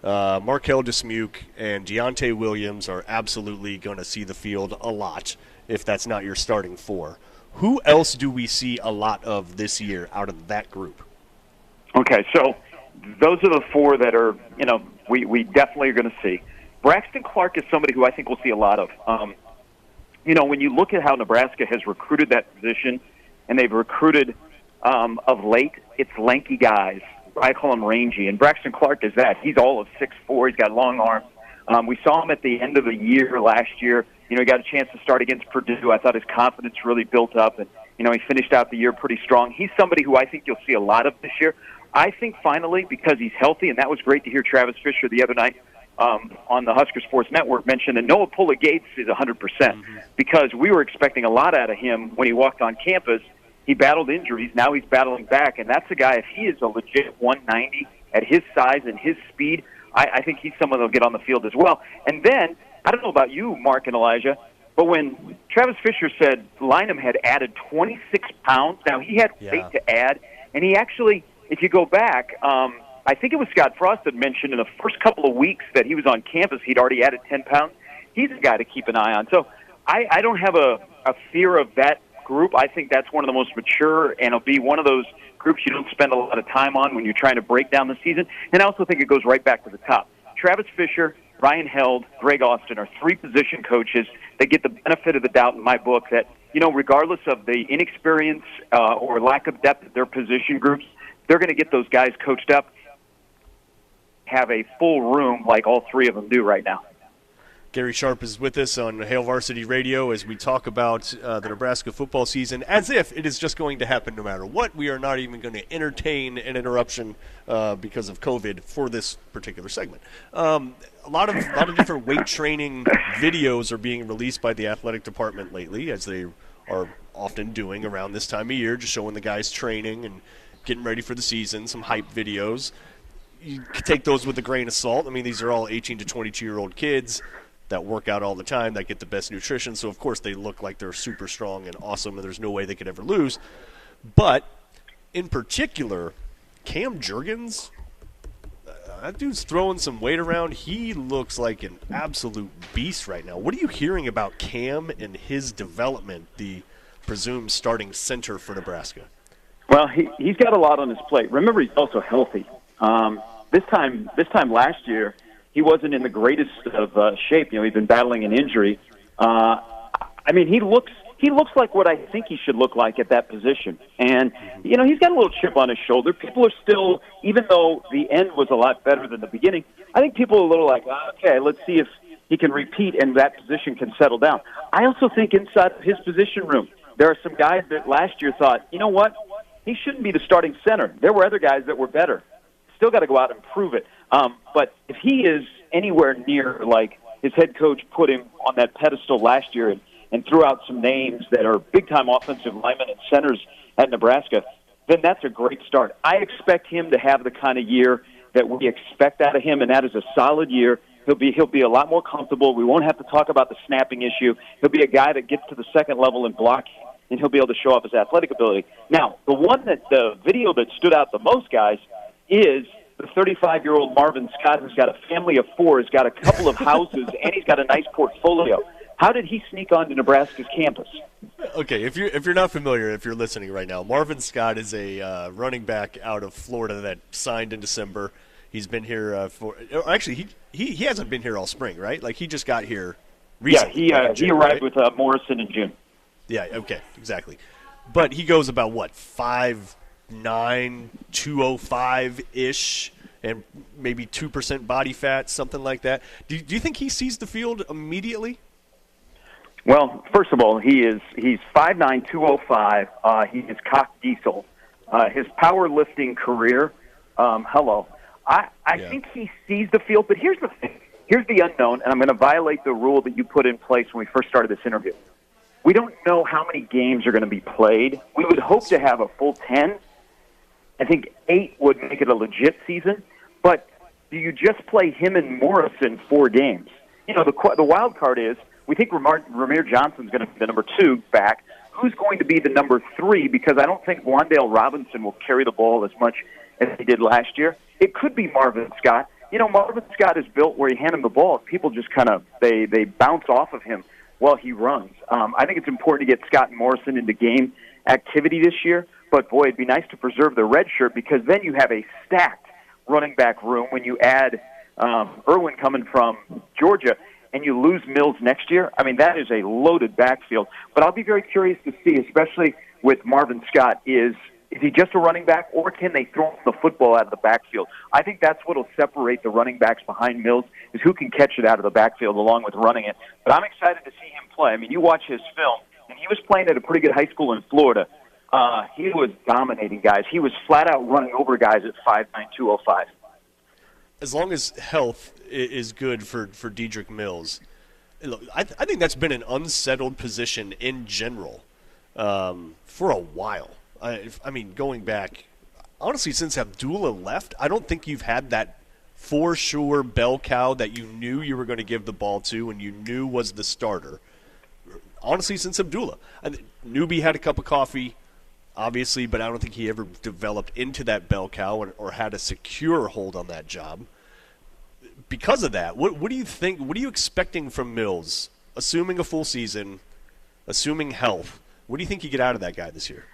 Markel Dismuke, and Deontay Williams are absolutely going to see the field a lot if that's not your starting 4. Who else do we see a lot of this year out of that group? Okay, so those are the 4 that are, we definitely are going to see. Braxton Clark is somebody who I think we'll see a lot of. When you look at how Nebraska has recruited that position, and they've recruited of late, it's lanky guys. I call him rangy, and Braxton Clark is that. He's all of 6'4". He's got long arms. We saw him at the end of the year last year. He got a chance to start against Purdue. I thought his confidence really built up, and he finished out the year pretty strong. He's somebody who I think you'll see a lot of this year. I think finally, because he's healthy, and that was great to hear Travis Fisher the other night on the Husker Sports Network mention that Noah Pulla-Gates is 100%, because we were expecting a lot out of him when he walked on campus. He battled injuries. Now he's battling back, and that's a guy, if he is a legit 190 at his size and his speed, I think he's someone that'll get on the field as well. And then, I don't know about you, Mark and Elijah, but when Travis Fisher said Lynham had added 26 pounds, now he had weight to add, and he actually, if you go back, I think it was Scott Frost that mentioned in the first couple of weeks that he was on campus, he'd already added 10 pounds. He's a guy to keep an eye on. So I don't have a fear of that group. I think that's one of the most mature, and it'll be one of those groups you don't spend a lot of time on when you're trying to break down the season. And I also think it goes right back to the top. Travis Fisher, Ryan Held, Greg Austin are three position coaches that get the benefit of the doubt in my book that, regardless of the inexperience or lack of depth of their position groups, they're going to get those guys coached up, have a full room like all three of them do right now. Gary Sharp is with us on Hail Varsity Radio as we talk about the Nebraska football season as if it is just going to happen no matter what. We are not even going to entertain an interruption because of COVID for this particular segment. A lot of different weight training videos are being released by the athletic department lately, as they are often doing around this time of year, just showing the guys training and getting ready for the season, some hype videos. You can take those with a grain of salt. I mean, these are all 18 to 22-year-old kids that work out all the time, that get the best nutrition. So, of course, they look like they're super strong and awesome, and there's no way they could ever lose. But, in particular, Cam Jurgens, that dude's throwing some weight around. He looks like an absolute beast right now. What are you hearing about Cam and his development, the presumed starting center for Nebraska? Well, he's got a lot on his plate. Remember, he's also healthy. This time last year, he wasn't in the greatest of shape. He'd been battling an injury. He looks like what I think he should look like at that position. And, he's got a little chip on his shoulder. People are still, even though the end was a lot better than the beginning, I think people are a little like, okay, let's see if he can repeat and that position can settle down. I also think inside of his position room, there are some guys that last year thought, you know what, he shouldn't be the starting center. There were other guys that were better. Still got to go out and prove it. But if he is anywhere near like his head coach put him on that pedestal last year and threw out some names that are big-time offensive linemen and centers at Nebraska, then that's a great start. I expect him to have the kind of year that we expect out of him, and that is a solid year. He'll be a lot more comfortable. We won't have to talk about the snapping issue. He'll be a guy that gets to the second level and blocks, and he'll be able to show off his athletic ability. Now, the video that stood out the most, guys, is the 35-year-old Marvin Scott, who's got a family of four, has got a couple of houses, and he's got a nice portfolio. How did he sneak onto Nebraska's campus? Okay, if you're not familiar, if you're listening right now, Marvin Scott is a running back out of Florida that signed in December. He's been here he hasn't been here all spring, right? Like he just got here recently. Yeah, he arrived with Morrison in June. Yeah, okay, exactly. But he goes about, 5'9", 205-ish, and maybe 2% body fat, something like that. Do you think he sees the field immediately? Well, first of all, he's 5'9", 205. He is cock diesel. His powerlifting career, hello. I think he sees the field, but here's the thing. Here's the unknown, and I'm going to violate the rule that you put in place when we first started this interview. We don't know how many games are going to be played. We would hope to have a full 10. I think 8 would make it a legit season. But do you just play him and Morrison 4 games? The wild card is we think Ramir Johnson's going to be the number 2 back. Who's going to be the number 3? Because I don't think Wan'Dale Robinson will carry the ball as much as he did last year. It could be Marvin Scott. Marvin Scott is built where you hand him the ball, people just kind of they bounce off of him while he runs. I think it's important to get Scott and Morrison into game activity this year, but boy, it'd be nice to preserve the red shirt because then you have a stacked running back room when you add Irwin coming from Georgia and you lose Mills next year. I mean, that is a loaded backfield. But I'll be very curious to see, especially with Marvin Scott, is he just a running back or can they throw the football out of the backfield? I think that's what will separate the running backs behind Mills is who can catch it out of the backfield along with running it. But I'm excited to see him play. I mean, you watch his film, and he was playing at a pretty good high school in Florida. He was dominating guys. He was flat out running over guys at 5'9", 205. As long as health is good for Dedrick Mills, look, I think that's been an unsettled position in general for a while. I mean, going back, honestly, since Abdullah left, I don't think you've had that for sure bell cow that you knew you were going to give the ball to and you knew was the starter? Honestly, since Abdullah. Newbie had a cup of coffee, obviously, but I don't think he ever developed into that bell cow or had a secure hold on that job. Because of that, what do you think? What are you expecting from Mills, assuming a full season, assuming health? What do you think you get out of that guy this year?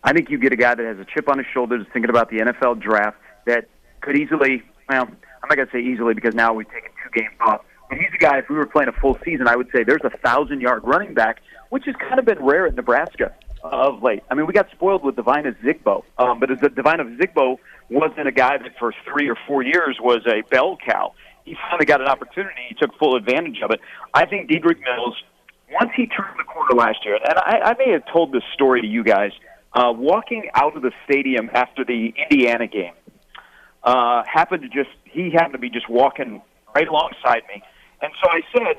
I think you get a guy that has a chip on his shoulder, that's thinking about the NFL draft, that could easily, well, I'm not going to say easily because now we've taken 2 games off. But he's a guy, if we were playing a full season, I would say there's a 1,000-yard running back, which has kind of been rare at Nebraska of late. I mean, we got spoiled with Devine Ozigbo, but Devine Ozigbo wasn't a guy that for 3 or 4 years was a bell cow. He finally got an opportunity. He took full advantage of it. I think Dedrick Mills, once he turned the corner last year, and I may have told this story to you guys, walking out of the stadium after the Indiana game, he happened to be just walking right alongside me. And so I said,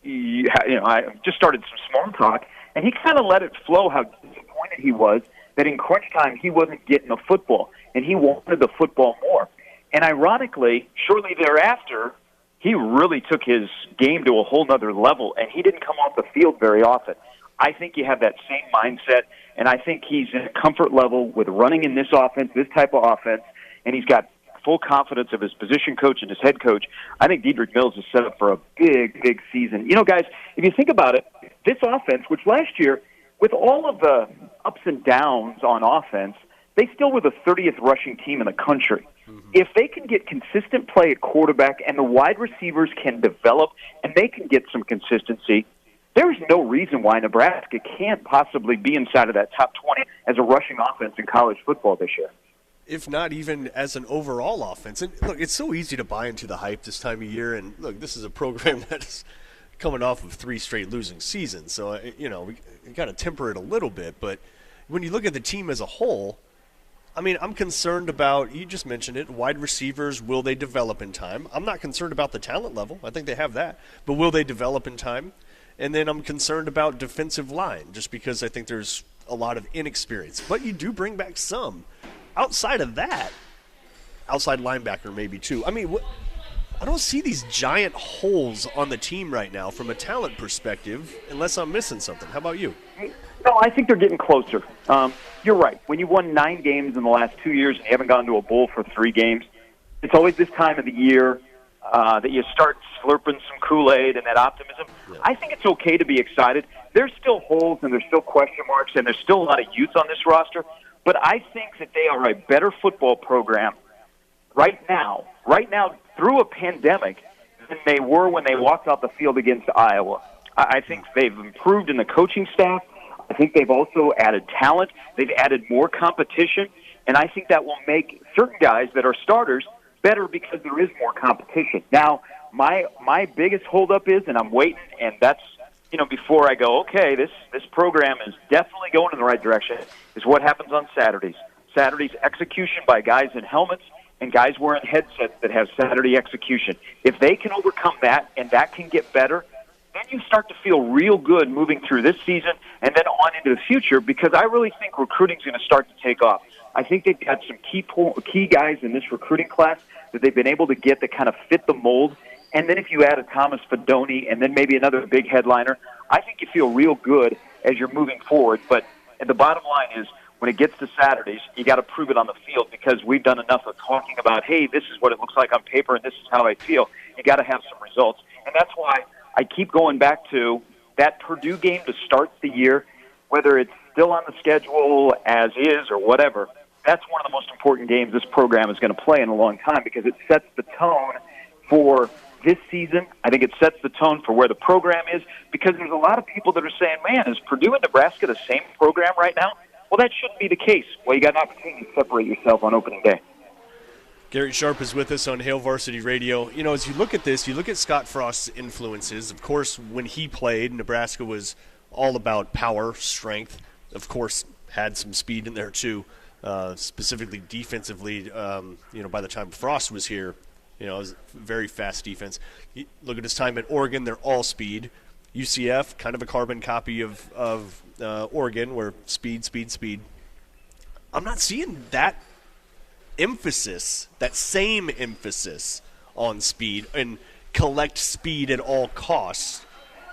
I just started some small talk, and he kind of let it flow how disappointed he was that in crunch time he wasn't getting the football, and he wanted the football more. And ironically, shortly thereafter, he really took his game to a whole nother level, and he didn't come off the field very often. I think you have that same mindset, and I think he's in a comfort level with running in this offense, this type of offense, and he's got full confidence of his position coach and his head coach. I think Dedrick Mills is set up for a big, big season. You know, guys, if you think about it, this offense, which last year, with all of the ups and downs on offense, they still were the 30th rushing team in the country. Mm-hmm. If they can get consistent play at quarterback and the wide receivers can develop and they can get some consistency, there's no reason why Nebraska can't possibly be inside of that top 20 as a rushing offense in college football this year. If not even as an overall offense. And look, it's so easy to buy into the hype this time of year. And look, this is a program that's coming off of 3 straight losing seasons. So, we got to temper it a little bit. But when you look at the team as a whole, I mean, I'm concerned about, you just mentioned it, wide receivers, will they develop in time? I'm not concerned about the talent level. I think they have that. But will they develop in time? And then I'm concerned about defensive line, just because I think there's a lot of inexperience. But you do bring back some. Outside of that, outside linebacker maybe too. I mean, I don't see these giant holes on the team right now from a talent perspective, unless I'm missing something. How about you? No, I think they're getting closer. You're right. When you've won 9 games in the last 2 years and you haven't gone to a bowl for 3 games, it's always this time of the year that you start slurping some Kool-Aid and that optimism. Yeah. I think it's okay to be excited. There's still holes and there's still question marks and there's still a lot of youth on this roster. But I think that they are a better football program right now through a pandemic than they were when they walked off the field against Iowa. I think they've improved in the coaching staff. I think they've also added talent. They've added more competition. And I think that will make certain guys that are starters better because there is more competition. Now, my biggest holdup is, and I'm waiting, and that's, before I go, okay, this program is definitely going in the right direction, is what happens on Saturdays. Saturdays execution by guys in helmets and guys wearing headsets that have Saturday execution. If they can overcome that and that can get better, then you start to feel real good moving through this season and then on into the future, because I really think recruiting is going to start to take off. I think they've got some key guys in this recruiting class that they've been able to get that kind of fit the mold. And then if you add a Thomas Fidone and then maybe another big headliner, I think you feel real good as you're moving forward. But the bottom line is, when it gets to Saturdays, you got to prove it on the field, because we've done enough of talking about, hey, this is what it looks like on paper and this is how I feel. You got to have some results. And that's why I keep going back to that Purdue game to start the year, whether it's still on the schedule as is or whatever. That's one of the most important games this program is going to play in a long time, because it sets the tone for this season. I think it sets the tone for where the program is, because there's a lot of people that are saying, man, is Purdue and Nebraska the same program right now? Well, that shouldn't be the case. Well, you got an opportunity to separate yourself on opening day. Garrett Sharp is with us on Hail Varsity Radio. As you look at this, you look at Scott Frost's influences. Of course, when he played, Nebraska was all about power, strength. Of course, had some speed in there too, specifically defensively. By the time Frost was here, it was a very fast defense. Look at his time at Oregon; they're all speed. UCF, kind of a carbon copy of Oregon, where speed. I'm not seeing that emphasis, that same emphasis on speed and collect speed at all costs,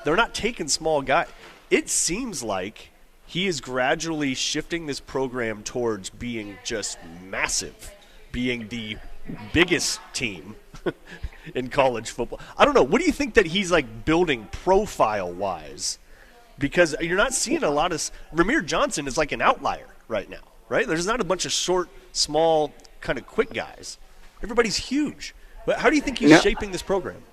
they're not taking small guys. It seems like he is gradually shifting this program towards being just massive, being the biggest team in college football. I don't know. What do you think that he's like building profile-wise? Because you're not seeing a lot of – Ramir Johnson is like an outlier right now, right? There's not a bunch of short, small, kind of quick guys. Everybody's huge. But how do you think he's shaping this program?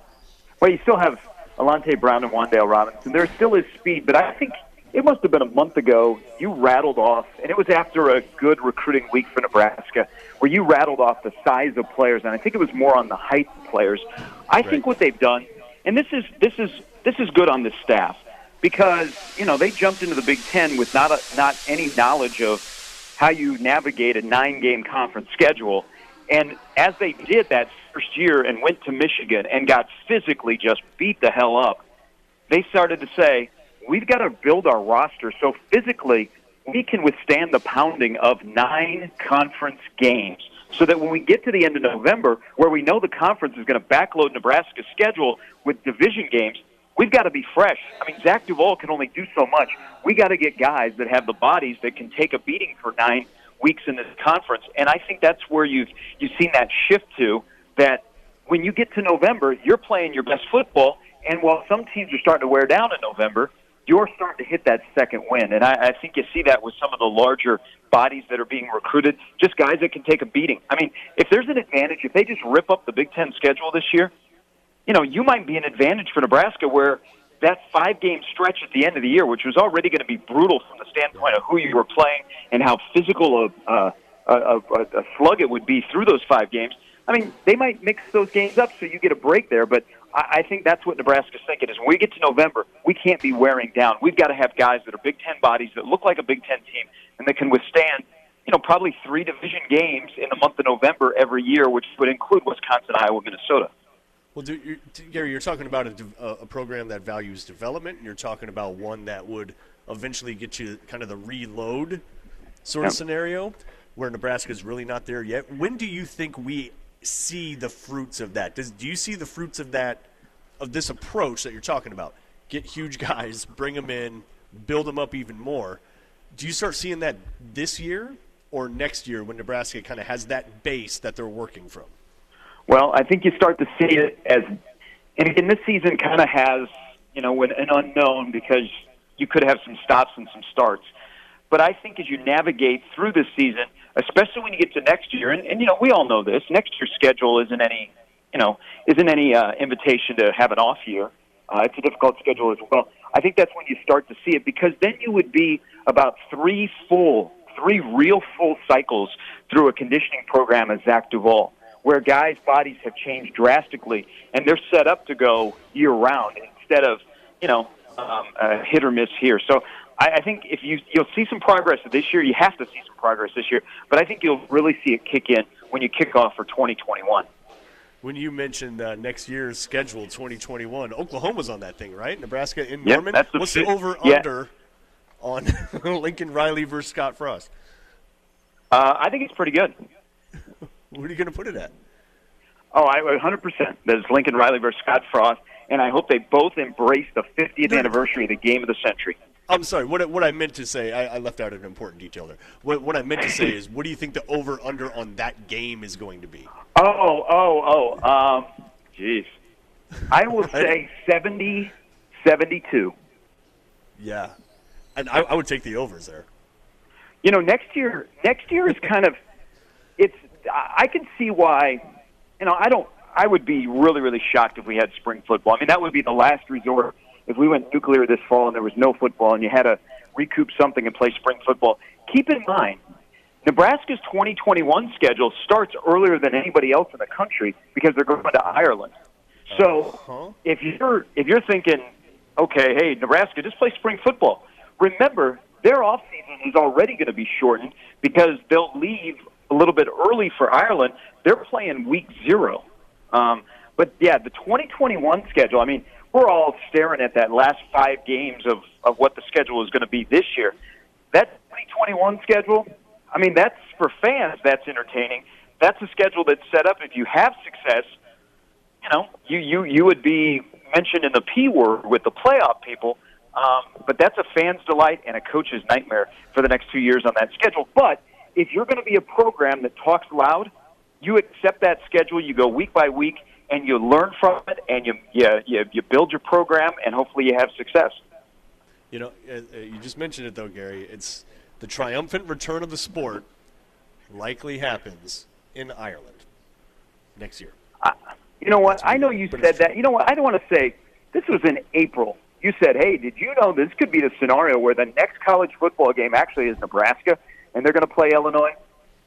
Well, you still have Alante Brown and Wan'Dale Robinson. There still is speed, but I think it must have been a month ago you rattled off, and it was after a good recruiting week for Nebraska, where you rattled off the size of players, and I think it was more on the height of players. I think what they've done, and this is good on this staff, because they jumped into the Big Ten with not any knowledge of how you navigate a 9-game conference schedule, and as they did that first year and went to Michigan and got physically just beat the hell up, they started to say, we've got to build our roster so physically we can withstand the pounding of 9 conference games, so that when we get to the end of November, where we know the conference is going to backload Nebraska's schedule with division games, we've got to be fresh. I mean, Zach Duval can only do so much. We got to get guys that have the bodies that can take a beating for 9 weeks in this conference, and I think that's where you've seen that shift to, that when you get to November, you're playing your best football, and while some teams are starting to wear down in November, you're starting to hit that second win. And I think you see that with some of the larger bodies that are being recruited, just guys that can take a beating. I mean, if there's an advantage, if they just rip up the Big Ten schedule this year, you might be an advantage for Nebraska, where that 5-game stretch at the end of the year, which was already going to be brutal from the standpoint of who you were playing and how physical a slug it would be through those 5 games. I mean, they might mix those games up so you get a break there, but I think that's what Nebraska's thinking is when we get to November, we can't be wearing down. We've got to have guys that are Big Ten bodies that look like a Big Ten team and that can withstand, probably 3 division games in the month of November every year, which would include Wisconsin, Iowa, Minnesota. Well, Gary, you're talking about a program that values development, and you're talking about one that would eventually get you kind of the reload sort of scenario where Nebraska's really not there yet. When do you think we see the fruits of that? Do you see the fruits of this approach that you're talking about? Get huge guys, bring them in, build them up even more. Do you start seeing that this year or next year when Nebraska kind of has that base that they're working from? Well, I think you start to see it and again, this season kind of has, an unknown, because you could have some stops and some starts. But I think as you navigate through this season, especially when you get to next year, and we all know this, next year's schedule isn't any invitation to have an off year. It's a difficult schedule as well. I think that's when you start to see it, because then you would be about 3 real full cycles through a conditioning program as Zach Duval, where guys' bodies have changed drastically, and they're set up to go year-round instead of, hit or miss here. So I think if you'll see some progress this year. You have to see some progress this year, but I think you'll really see it kick in when you kick off for 2021. When you mentioned next year's schedule, 2021, Oklahoma's on that thing, right? Nebraska in Norman? That's What's the over-under on Lincoln Riley versus Scott Frost? I think it's pretty good. What are you going to put it at? Oh, 100%. There's Lincoln Riley versus Scott Frost, and I hope they both embrace the 50th anniversary of the game of the century. I'm sorry. What I meant to say, I left out an important detail there. What I meant to say is, what do you think the over-under on that game is going to be? Geez. I will say 70-72. Yeah. And I would take the overs there. Next year is kind of I can see why, I would be really, really shocked if we had spring football. I mean, that would be the last resort if we went nuclear this fall and there was no football and you had to recoup something and play spring football. Keep in mind, Nebraska's 2021 schedule starts earlier than anybody else in the country because they're going to Ireland. So if you're thinking, okay, hey, Nebraska, just play spring football, remember, their offseason is already going to be shortened because they'll leave a little bit early for Ireland. They're playing week 0. But, yeah, the 2021 schedule, I mean, we're all staring at that last 5 games of what the schedule is going to be this year. That 2021 schedule, I mean, that's for fans, that's entertaining. that's a schedule that's set up. If you have success, you would be mentioned in the P word with the playoff people. But that's a fan's delight and a coach's nightmare for the next 2 years on that schedule. But if you're going to be a program that talks loud, you accept that schedule, you go week by week, and you learn from it, and you build your program, and hopefully you have success. You just mentioned it, though, Gary. It's the triumphant return of the sport likely happens in Ireland next year. You know what? I know you said that. You know what? I don't want to say this was in April. You said, hey, did you know this could be the scenario where the next college football game actually is Nebraska, and they're going to play Illinois?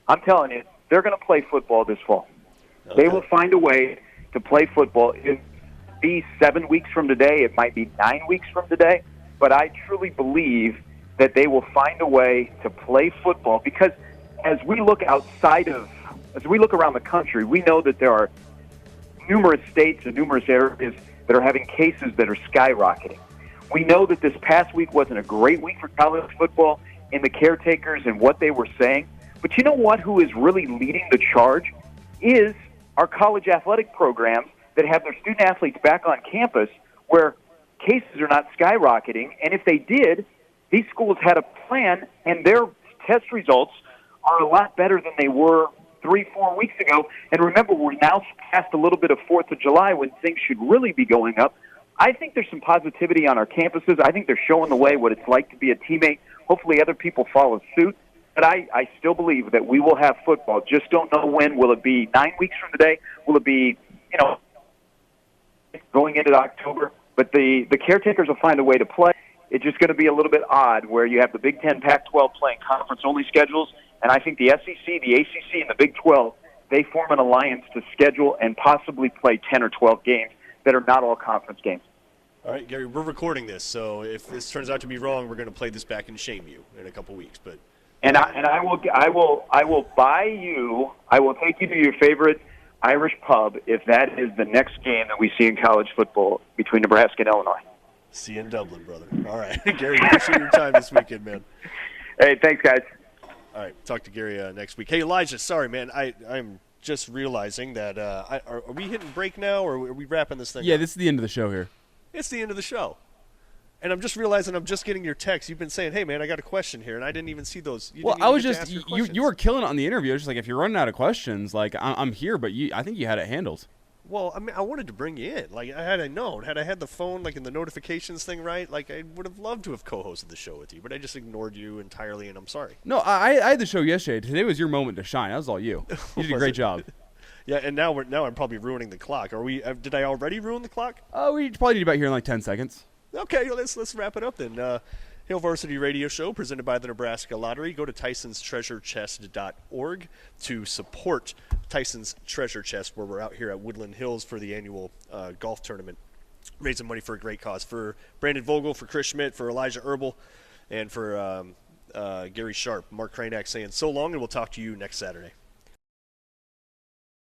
I'm telling you, they're going to play football this fall. Okay. They will find a way to play football. It might be 7 weeks from today. It might be 9 weeks from today. But I truly believe that they will find a way to play football because as we look around the country, we know that there are numerous states and numerous areas that are having cases that are skyrocketing. We know that this past week wasn't a great week for college football in the caretakers and what they were saying. But you know what? Who is really leading the charge is our college athletic programs that have their student athletes back on campus where cases are not skyrocketing. And if they did, these schools had a plan, and their test results are a lot better than they were 3-4 weeks ago. And remember, we're now past a little bit of 4th of July when things should really be going up. I think there's some positivity on our campuses. I think they're showing the way what it's like to be a teammate. Hopefully other people follow suit. But I still believe that we will have football. Just don't know when. Will it be 9 weeks from today? Will it be, going into October? But the caretakers will find a way to play. It's just going to be a little bit odd where you have the Big Ten, Pac-12 playing conference-only schedules. And I think the SEC, the ACC, and the Big 12, they form an alliance to schedule and possibly play 10 or 12 games that are not all conference games. All right, Gary, we're recording this, so if this turns out to be wrong, we're going to play this back and shame you in a couple weeks. But I will buy you. I will take you to your favorite Irish pub if that is the next game that we see in college football between Nebraska and Illinois. See you in Dublin, brother. All right, Gary, appreciate your time this weekend, man. Hey, thanks, guys. All right, talk to Gary next week. Hey, Elijah, sorry, man. I'm just realizing that are we hitting break now, or are we wrapping this thing up? This is the end of the show here. It's the end of the show. And I'm just realizing I'm just getting your text. You've been saying, hey, man, I got a question here, and I didn't even see those. You were killing it on the interview. Just like, if you're running out of questions, like, I'm here, but I think you had it handled. Well, I mean, I wanted to bring you in. Like, had I had the phone, like, in the notifications thing right, like, I would have loved to have co-hosted the show with you, but I just ignored you entirely, and I'm sorry. No, I had the show yesterday. Today was your moment to shine. That was all you. You did a great job. Yeah, and now I'm probably ruining the clock. Did I already ruin the clock? We probably need about here in like 10 seconds. Okay, let's wrap it up then. Hail Varsity Radio Show presented by the Nebraska Lottery. Go to TysonsTreasureChest.org to support Tyson's Treasure Chest, where we're out here at Woodland Hills for the annual golf tournament, raising money for a great cause. For Brandon Vogel, for Chris Schmidt, for Elijah Herbal, and for Gary Sharp. Mark Kranak saying so long, and we'll talk to you next Saturday.